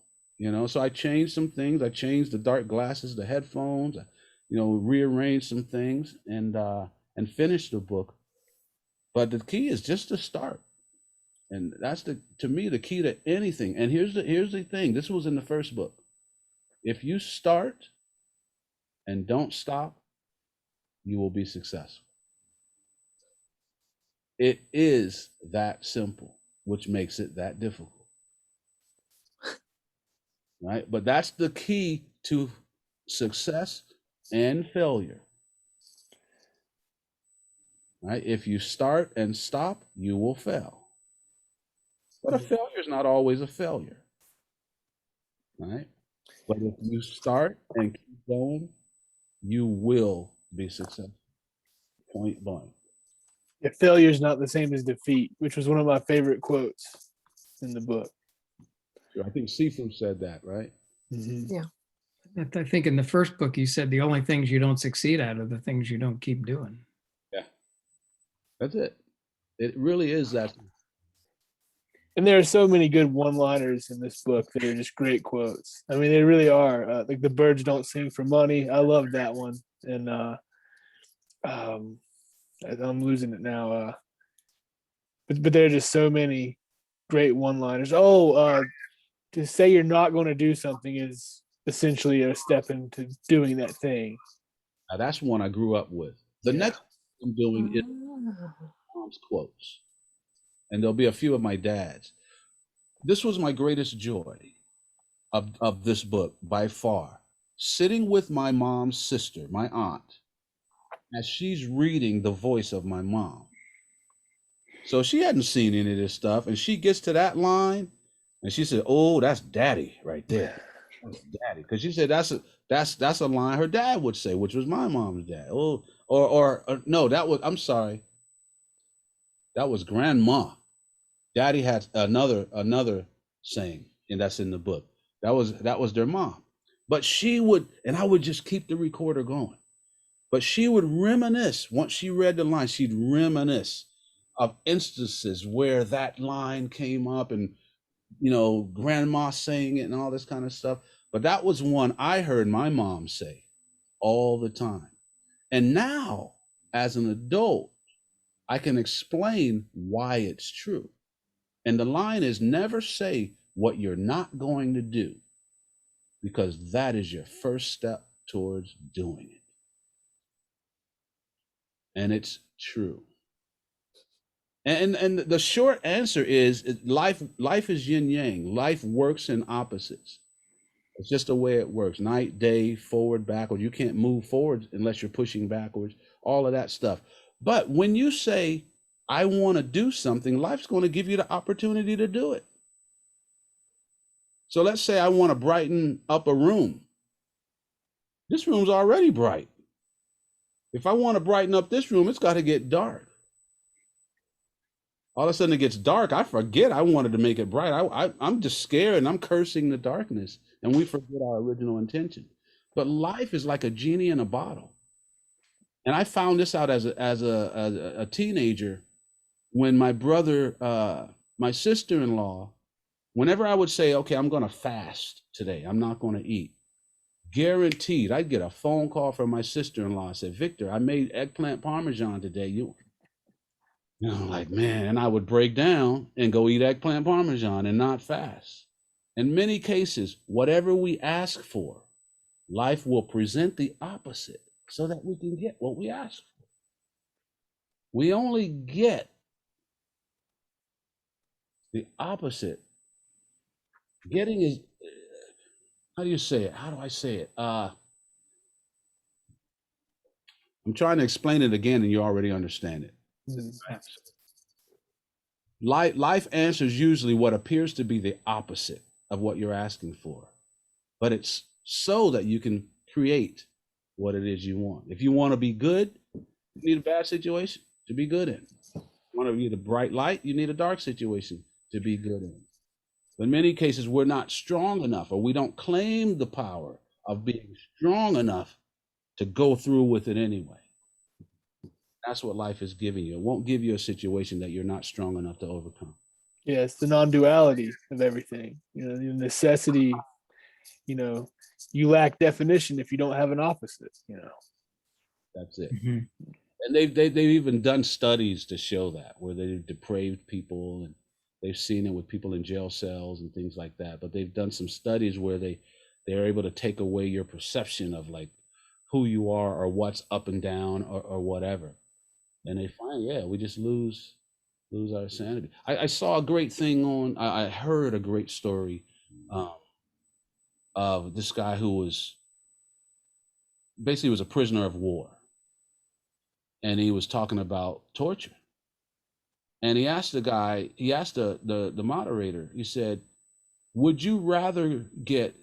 So I changed some things. I changed the dark glasses, the headphones, rearranged some things and finished the book. But the key is just to start. And that's to me, the key to anything. And here's the thing. This was in the first book. If you start and don't stop, you will be successful. It is that simple, which makes it that difficult. Right? But that's the key to success and failure. Right? If you start and stop, you will fail. But a failure is not always a failure. Right? But if you start and keep going, you will be successful. Point blank. Yeah, failure is not the same as defeat, which was one of my favorite quotes in the book. I think Sifu said that, right? Mm-hmm. Yeah. I think in the first book, you said the only things you don't succeed at are the things you don't keep doing. Yeah. That's it. It really is that. And there are so many good one-liners in this book that are just great quotes. I mean, they really are. Like the birds don't sing for money. I love that one. And I'm losing it now. But there are just so many great one-liners. To say you're not going to do something is essentially a step into doing that thing. Now, that's one I grew up with. The next I'm doing is mom's quotes. And there'll be a few of my dad's. This was my greatest joy of this book by far. Sitting with my mom's sister, my aunt, as she's reading the voice of my mom. So she hadn't seen any of this stuff, and she gets to that line, and she said, "Oh, that's daddy right there, that's daddy." Because she said that's a line her dad would say, which was my mom's dad. Oh, or no, I'm sorry, that was grandma. Daddy had another saying, and that's in the book. That was their mom. But she would, and I would just keep the recorder going. But she would reminisce. Once she read the line, she'd reminisce of instances where that line came up and, grandma saying it and all this kind of stuff. But that was one I heard my mom say all the time. And now, as an adult, I can explain why it's true. And the line is never say what you're not going to do, because that is your first step towards doing it. And it's true. And the short answer is life is yin yang. Life works in opposites. It's just the way it works. Night, day, forward, backward. You can't move forward unless you're pushing backwards, all of that stuff. But when you say, I want to do something, life's going to give you the opportunity to do it. So let's say I want to brighten up a room. This room's already bright. If I want to brighten up this room, it's got to get dark. All of a sudden it gets dark. I forget I wanted to make it bright. I'm just scared and I'm cursing the darkness, and we forget our original intention. But life is like a genie in a bottle. And I found this out as a teenager when my brother, my sister-in-law, whenever I would say, okay, I'm going to fast today, I'm not going to eat, guaranteed I'd get a phone call from my sister-in-law. I said, Victor, I made eggplant parmesan today. Like, man, and I would break down and go eat eggplant parmesan and not fast. In many cases, whatever we ask for, life will present the opposite so that we can get what we ask for. We only get the opposite. Getting is, how do you say it? How do I say it? I'm trying to explain it again and you already understand it. Life answers usually what appears to be the opposite of what you're asking for, but it's so that you can create what it is you want. If you want to be good, you need a bad situation to be good in. You want to be the bright light, you need a dark situation to be good in. But in many cases, we're not strong enough, or we don't claim the power of being strong enough to go through with it anyway. That's what life is giving you. It won't give you a situation that you're not strong enough to overcome. Yeah, it's the non-duality of everything. You know, the necessity. You know, you lack definition if you don't have an opposite. You know, That's it. Mm-hmm. And they've even done studies to show that, where they've depraved people, and they've seen it with people in jail cells and things like that. But they've done some studies where they're able to take away your perception of like who you are or what's up and down or whatever. And they find, yeah, we just lose our sanity. I saw a great thing on, I heard a great story of this guy who was basically was a prisoner of war. And he was talking about torture. And he asked the moderator, he said, would you rather get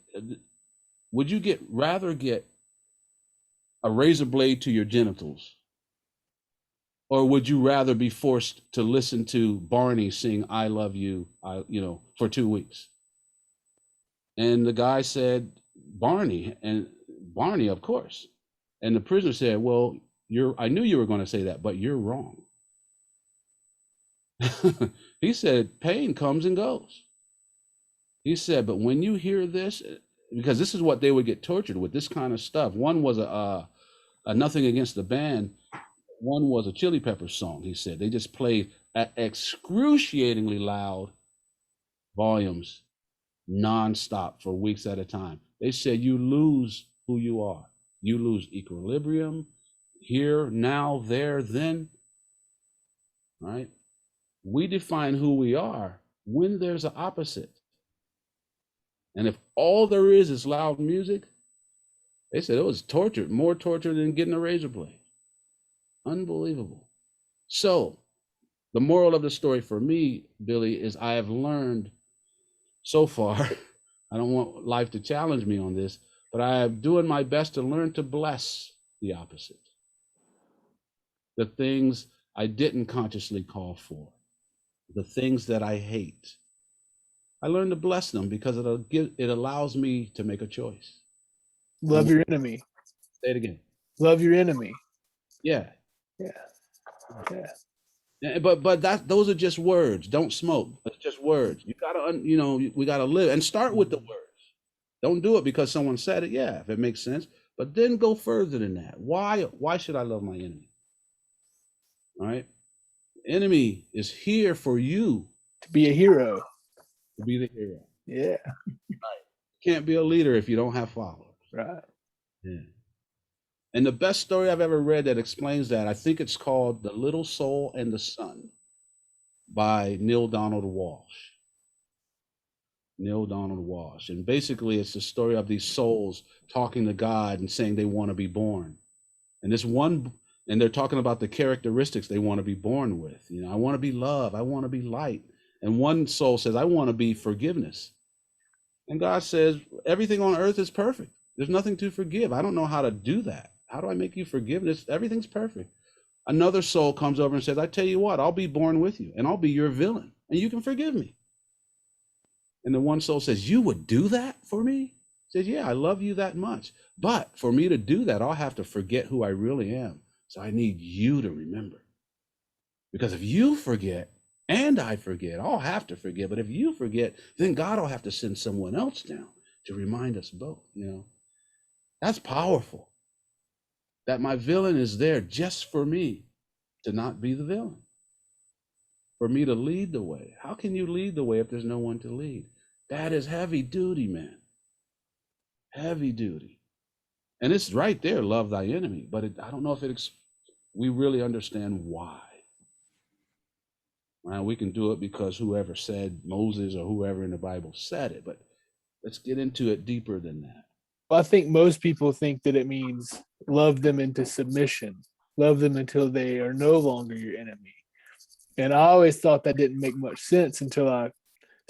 a razor blade to your genitals, or would you rather be forced to listen to Barney sing "I Love You," for 2 weeks? And the guy said, Barney, of course. And the prisoner said, well, I knew you were going to say that, but you're wrong. He said, pain comes and goes. He said, but when you hear this, because this is what they would get tortured with, this kind of stuff. One was a Nothing Against the Band. One was a Chili Peppers song. He said they just played at excruciatingly loud volumes nonstop for weeks at a time. They said you lose who you are. You lose equilibrium, here, now, there, then. Right? We define who we are when there's an opposite. And if all there is loud music, they said it was torture, more torture than getting a razor blade. Unbelievable. So the moral of the story for me, Billy, is I have learned so far, I don't want life to challenge me on this, but I am doing my best to learn to bless the opposite. The things I didn't consciously call for, the things that I hate. I learn to bless them because it allows me to make a choice. love your enemy. Say it again. Love your enemy. Yeah. Yeah. Yeah. Yeah, but those are just words. Don't smoke. It's just words. You gotta, we gotta live and start with the words. Don't do it because someone said it. Yeah, if it makes sense. But then go further than that. Why should I love my enemy? All right. Enemy is here for you To be a hero. to be the hero. Yeah. Can't be a leader if you don't have followers. Right. Yeah. And the best story I've ever read that explains that, I think it's called The Little Soul and the Sun by Neil Donald Walsh. Neil Donald Walsh. And basically it's the story of these souls talking to God and saying they want to be born. And they're talking about the characteristics they want to be born with. I want to be love. I want to be light. And one soul says, I want to be forgiveness. And God says, everything on earth is perfect. There's nothing to forgive. I don't know how to do that. How do I make you forgive? Everything's perfect. Another soul comes over and says, I tell you what, I'll be born with you and I'll be your villain and you can forgive me. And the one soul says, you would do that for me? He says, yeah, I love you that much. But for me to do that, I'll have to forget who I really am. So I need you to remember. Because if you forget and I forget, I'll have to forget. But if you forget, then God will have to send someone else down to remind us both. That's powerful. That my villain is there just for me to not be the villain. For me to lead the way. How can you lead the way if there's no one to lead? That is heavy duty, man. Heavy duty. And it's right there, love thy enemy. But I don't know if we really understand why. Well, we can do it because whoever said, Moses or whoever in the Bible said it. But let's get into it deeper than that. Well, I think most people think that it means love them into submission, love them until they are no longer your enemy. And I always thought that didn't make much sense until I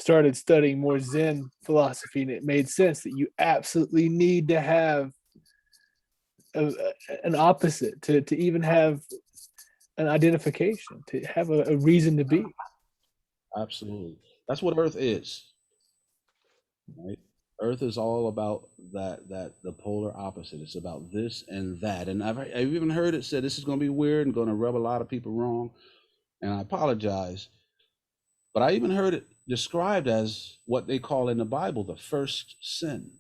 started studying more Zen philosophy, and it made sense that you absolutely need to have an opposite to even have an identification, to have a reason to be. Absolutely. That's what earth is. right? Earth is all about that the polar opposite. It's about this and that. And I've even heard it said this is going to be weird and going to rub a lot of people wrong. And I apologize, but I even heard it described as what they call in the Bible the first sin.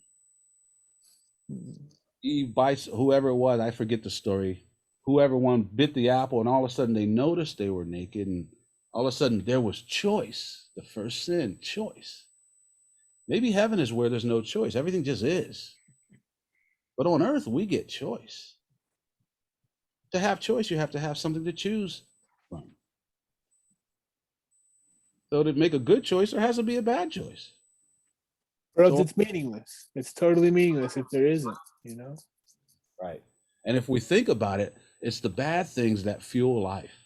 Eve bites whoever it was, I forget the story. Whoever one bit the apple, and all of a sudden they noticed they were naked, and all of a sudden there was choice. The first sin, choice. Maybe heaven is where there's no choice. Everything just is. But on earth, we get choice. To have choice, you have to have something to choose from. So to make a good choice, there has to be a bad choice. Or else So- it's meaningless. It's totally meaningless if there isn't, you know? Right. And if we think about it, it's the bad things that fuel life.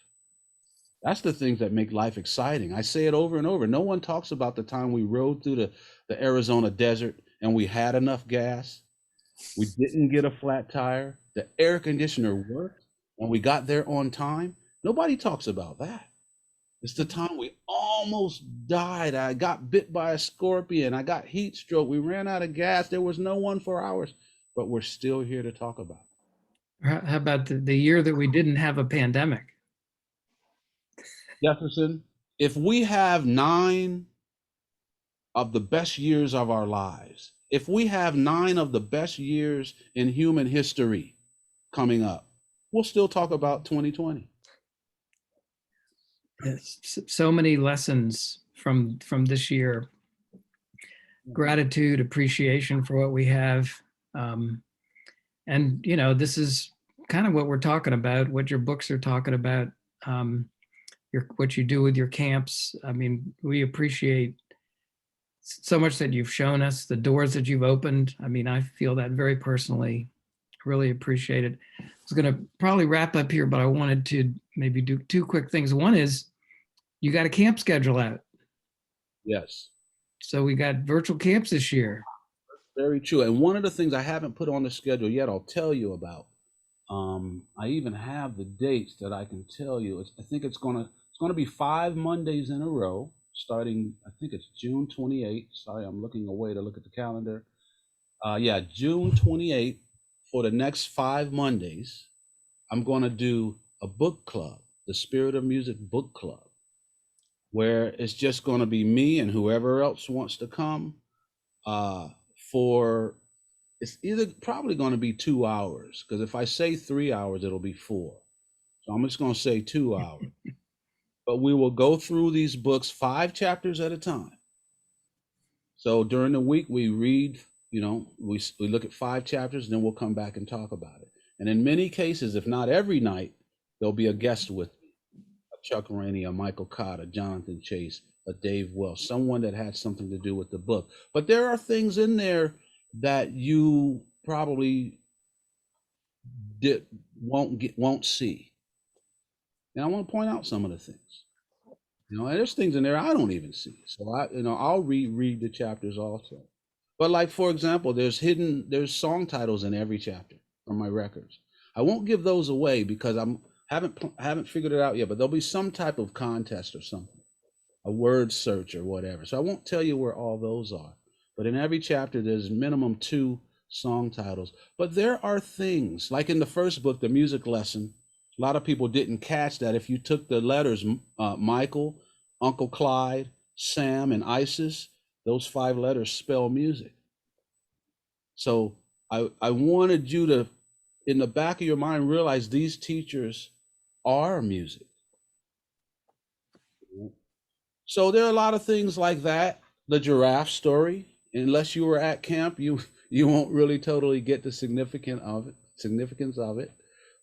That's the things that make life exciting. I say it over and over. No one talks about the time we rode through the Arizona desert and we had enough gas. We didn't get a flat tire. The air conditioner worked and we got there on time. Nobody talks about that. It's the time we almost died. I got bit by a scorpion. I got heat stroke. We ran out of gas. There was no one for hours, but we're still here to talk about it. How about the year that we didn't have a pandemic? Jefferson, if we have 9 of the best years of our lives, if we have 9 of the best years in human history coming up, we'll still talk about 2020. Yes, so many lessons from this year. Gratitude, appreciation for what we have. And, you know, this is kind of what we're talking about, what your books are talking about, what you do with your camps. I mean, we appreciate so much that you've shown us, the doors that you've opened. I mean, I feel that very personally. Really appreciate it. I was going to probably wrap up here, but I wanted to maybe do 2 quick things. One is you got a camp schedule out. Yes. So we got virtual camps this year. Very true. And one of the things I haven't put on the schedule yet, I'll tell you about. I even have the dates that I can tell you. I think it's gonna be 5 Mondays in a row, starting. I think it's June 28th. Sorry, I'm looking away to look at the calendar. Yeah, June 28th for the next 5 Mondays. I'm going to do a book club, the Spirit of Music Book Club, where it's just going to be me and whoever else wants to come. For it's either probably going to be 2 hours, because if I say 3 hours, it'll be 4. So I'm just going to say 2 hours. But we will go through these books 5 chapters at a time. So during the week, we read, you know, we look at 5 chapters, and then we'll come back and talk about it. And in many cases, if not every night, there'll be a guest with me, a Chuck Rainey, a Michael Cott, a Jonathan Chase, a Dave Welsh, someone that had something to do with the book. But there are things in there that you probably won't see. And I want to point out some of the things. You know, and there's things in there I don't even see. So I'll read the chapters also. But like, for example, there's song titles in every chapter from my records. I won't give those away because haven't figured it out yet, but there'll be some type of contest or something, a word search or whatever. So I won't tell you where all those are. But in every chapter, there's minimum 2 song titles. But there are things, like in the first book, the music lesson, a lot of people didn't catch that. If you took the letters Michael, Uncle Clyde, Sam, and Isis, those 5 letters spell music. So I wanted you to, in the back of your mind, realize these teachers are music. So there are a lot of things like that. The giraffe story, unless you were at camp, you won't really totally get the significance of it.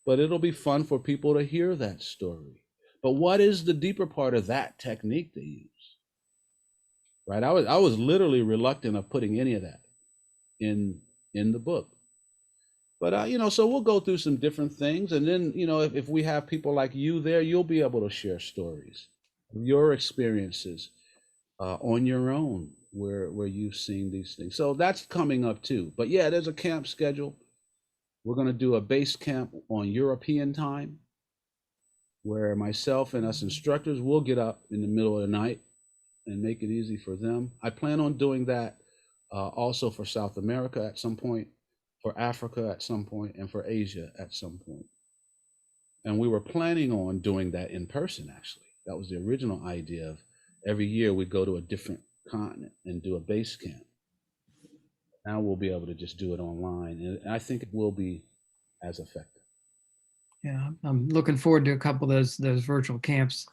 But it'll be fun for people to hear that story. But what is the deeper part of that technique they use? Right? I was literally reluctant of putting any of that in the book. But so we'll go through some different things, and then if we have people like you there, you'll be able to share stories of your experiences on your own where you've seen these things. So that's coming up too. But yeah, there's a camp schedule. We're going to do a base camp on European time, where myself and us instructors will get up in the middle of the night and make it easy for them. I plan on doing that also for South America at some point, for Africa at some point, and for Asia at some point. And we were planning on doing that in person, actually. That was the original idea of every year we'd go to a different continent and do a base camp. Now we'll be able to just do it online. And I think it will be as effective. Yeah, I'm looking forward to a couple of those virtual camps.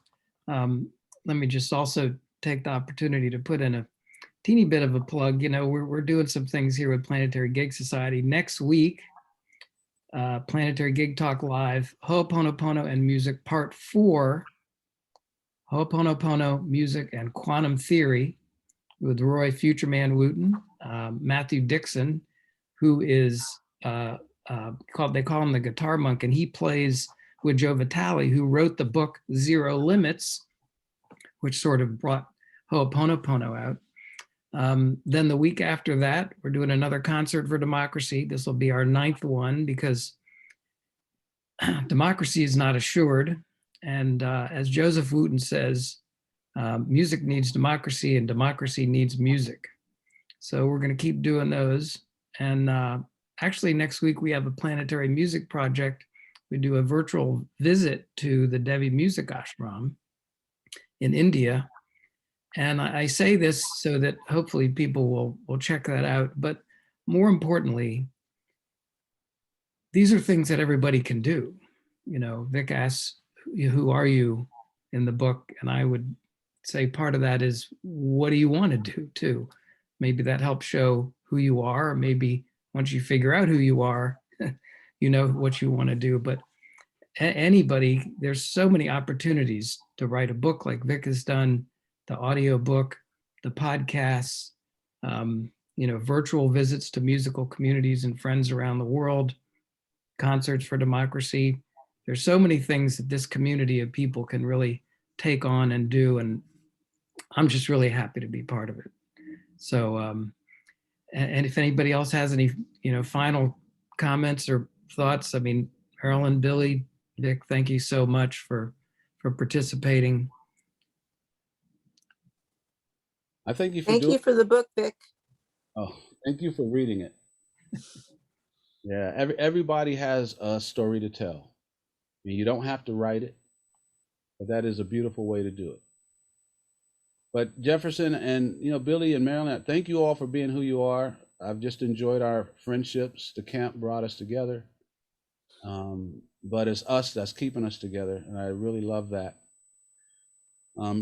Let me just also take the opportunity to put in a teeny bit of a plug. You know, we're doing some things here with Planetary Gig Society. Next week, Planetary Gig Talk Live, Ho'oponopono and Music Part 4, Ho'oponopono, Music and Quantum Theory with Roy Future Man Wooten, Matthew Dixon, who is they call him the Guitar Monk, and he plays with Joe Vitale, who wrote the book Zero Limits, which sort of brought Ho'oponopono out. Then the week after that, we're doing another Concert for Democracy. This will be our 9th one because democracy is not assured. And as Joseph Wooten says, music needs democracy and democracy needs music. So we're going to keep doing those. And actually next week we have a Planetary Music Project. We do a virtual visit to the Devi Music Ashram in India. And I say this so that hopefully people will check that out. But more importantly, these are things that everybody can do. You know, Vic asks, who are you in the book? And I would say part of that is, what do you want to do too? Maybe that helps show who you are. Or maybe once you figure out who you are, you know what you want to do. But anybody, there's so many opportunities to write a book like Vic has done, the audiobook, the podcasts, you know, virtual visits to musical communities and friends around the world, concerts for democracy. There's so many things that this community of people can really take on and do. And I'm just really happy to be part of it. So, and if anybody else has any, you know, final comments or thoughts, I mean, Marilyn, Billy, Vic, thank you so much for participating. I thank you for Thank you for the book, Vic. Oh, thank you for reading it. Yeah, everybody has a story to tell. I mean, you don't have to write it, but that is a beautiful way to do it. But Jefferson and, you know, Billy and Marilyn, thank you all for being who you are. I've just enjoyed our friendships. The camp brought us together. But it's us that's keeping us together, and I really love that.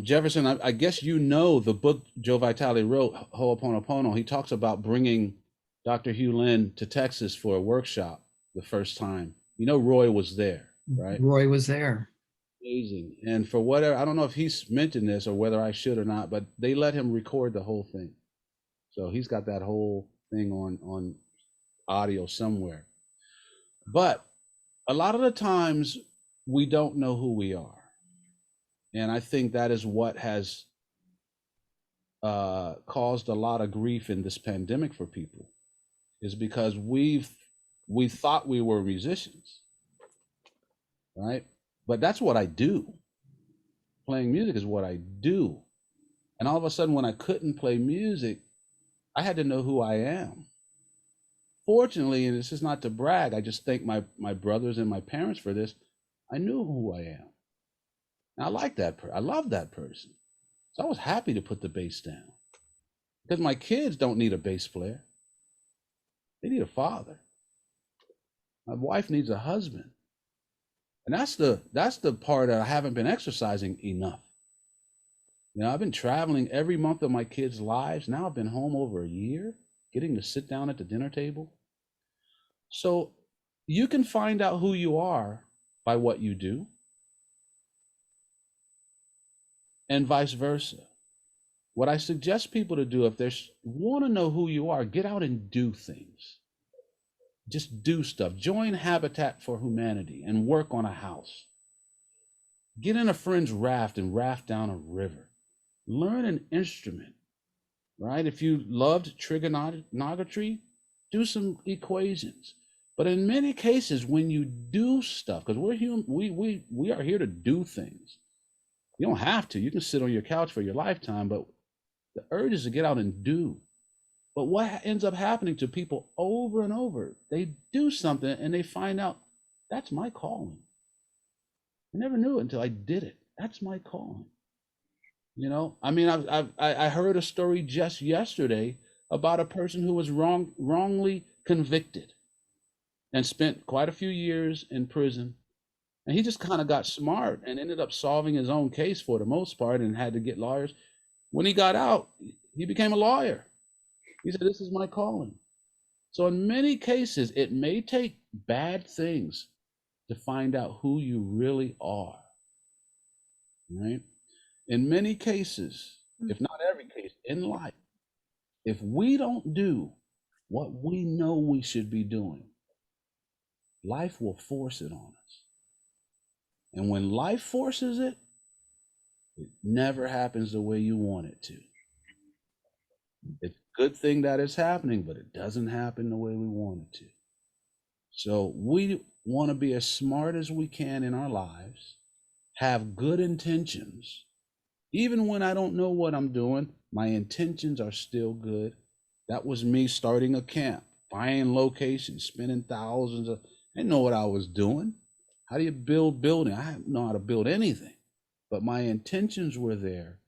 Jefferson, I guess you know the book Joe Vitale wrote, Ho'oponopono. He talks about bringing Dr. Hugh Lynn to Texas for a workshop the first time. You know, Roy was there, right? Roy was there. Amazing. And for whatever, I don't know if he's mentioned this or whether I should or not, but they let him record the whole thing. So he's got that whole thing on audio somewhere. But a lot of the times we don't know who we are. And I think that is what has caused a lot of grief in this pandemic for people, is because we thought we were musicians, right? But that's what I do. Playing music is what I do. And all of a sudden, when I couldn't play music, I had to know who I am. Fortunately, and this is not to brag, I just thank my brothers and my parents for this, I knew who I am. And I like that I love that person. So I was happy to put the bass down. Because my kids don't need a bass player. They need a father. My wife needs a husband. And that's the part that I haven't been exercising enough. You know, I've been traveling every month of my kids' lives. Now I've been home over a year, getting to sit down at the dinner table. So you can find out who you are by what you do, and vice versa. What I suggest people to do, if they want to know who you are, get out and do things. Just do stuff. Join Habitat for Humanity and work on a house. Get in a friend's raft and raft down a river. Learn an instrument, right? If you loved trigonometry, do some equations. But in many cases, when you do stuff, because we're human, we are here to do things. You don't have to. You can sit on your couch for your lifetime, but the urge is to get out and do. But what ends up happening to people over and over, they do something and they find out that's my calling. I never knew it until I did it. That's my calling. You know, I mean, I heard a story just yesterday about a person who was wrongly convicted and spent quite a few years in prison. And he just kind of got smart and ended up solving his own case for the most part and had to get lawyers. When he got out, he became a lawyer. He said, this is my calling. So in many cases, it may take bad things to find out who you really are, right? In many cases, if not every case in life, if we don't do what we know we should be doing, life will force it on us. And when life forces it, it never happens the way you want it to. It's a good thing that it's happening, but it doesn't happen the way we want it to. So we want to be as smart as we can in our lives, have good intentions. Even when I don't know what I'm doing, my intentions are still good. That was me starting a camp, buying locations, spending thousands of, I didn't know what I was doing. How do you build building? I didn't know how to build anything, but my intentions were there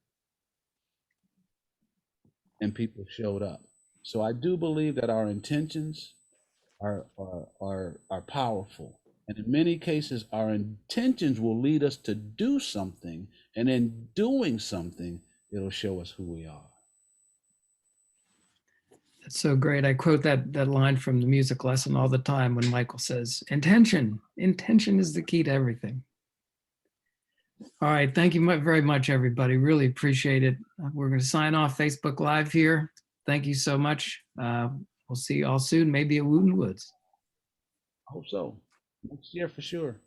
and people showed up. So I do believe that our intentions are powerful. And in many cases, our intentions will lead us to do something, and in doing something, it'll show us who we are. That's so great. I quote that line from the music lesson all the time when Michael says, intention is the key to everything. All right, thank you very much, everybody. Really appreciate it. We're going to sign off Facebook Live here. Thank you so much. We'll see you all soon, maybe at Wooten Woods. I hope so. Next year for sure.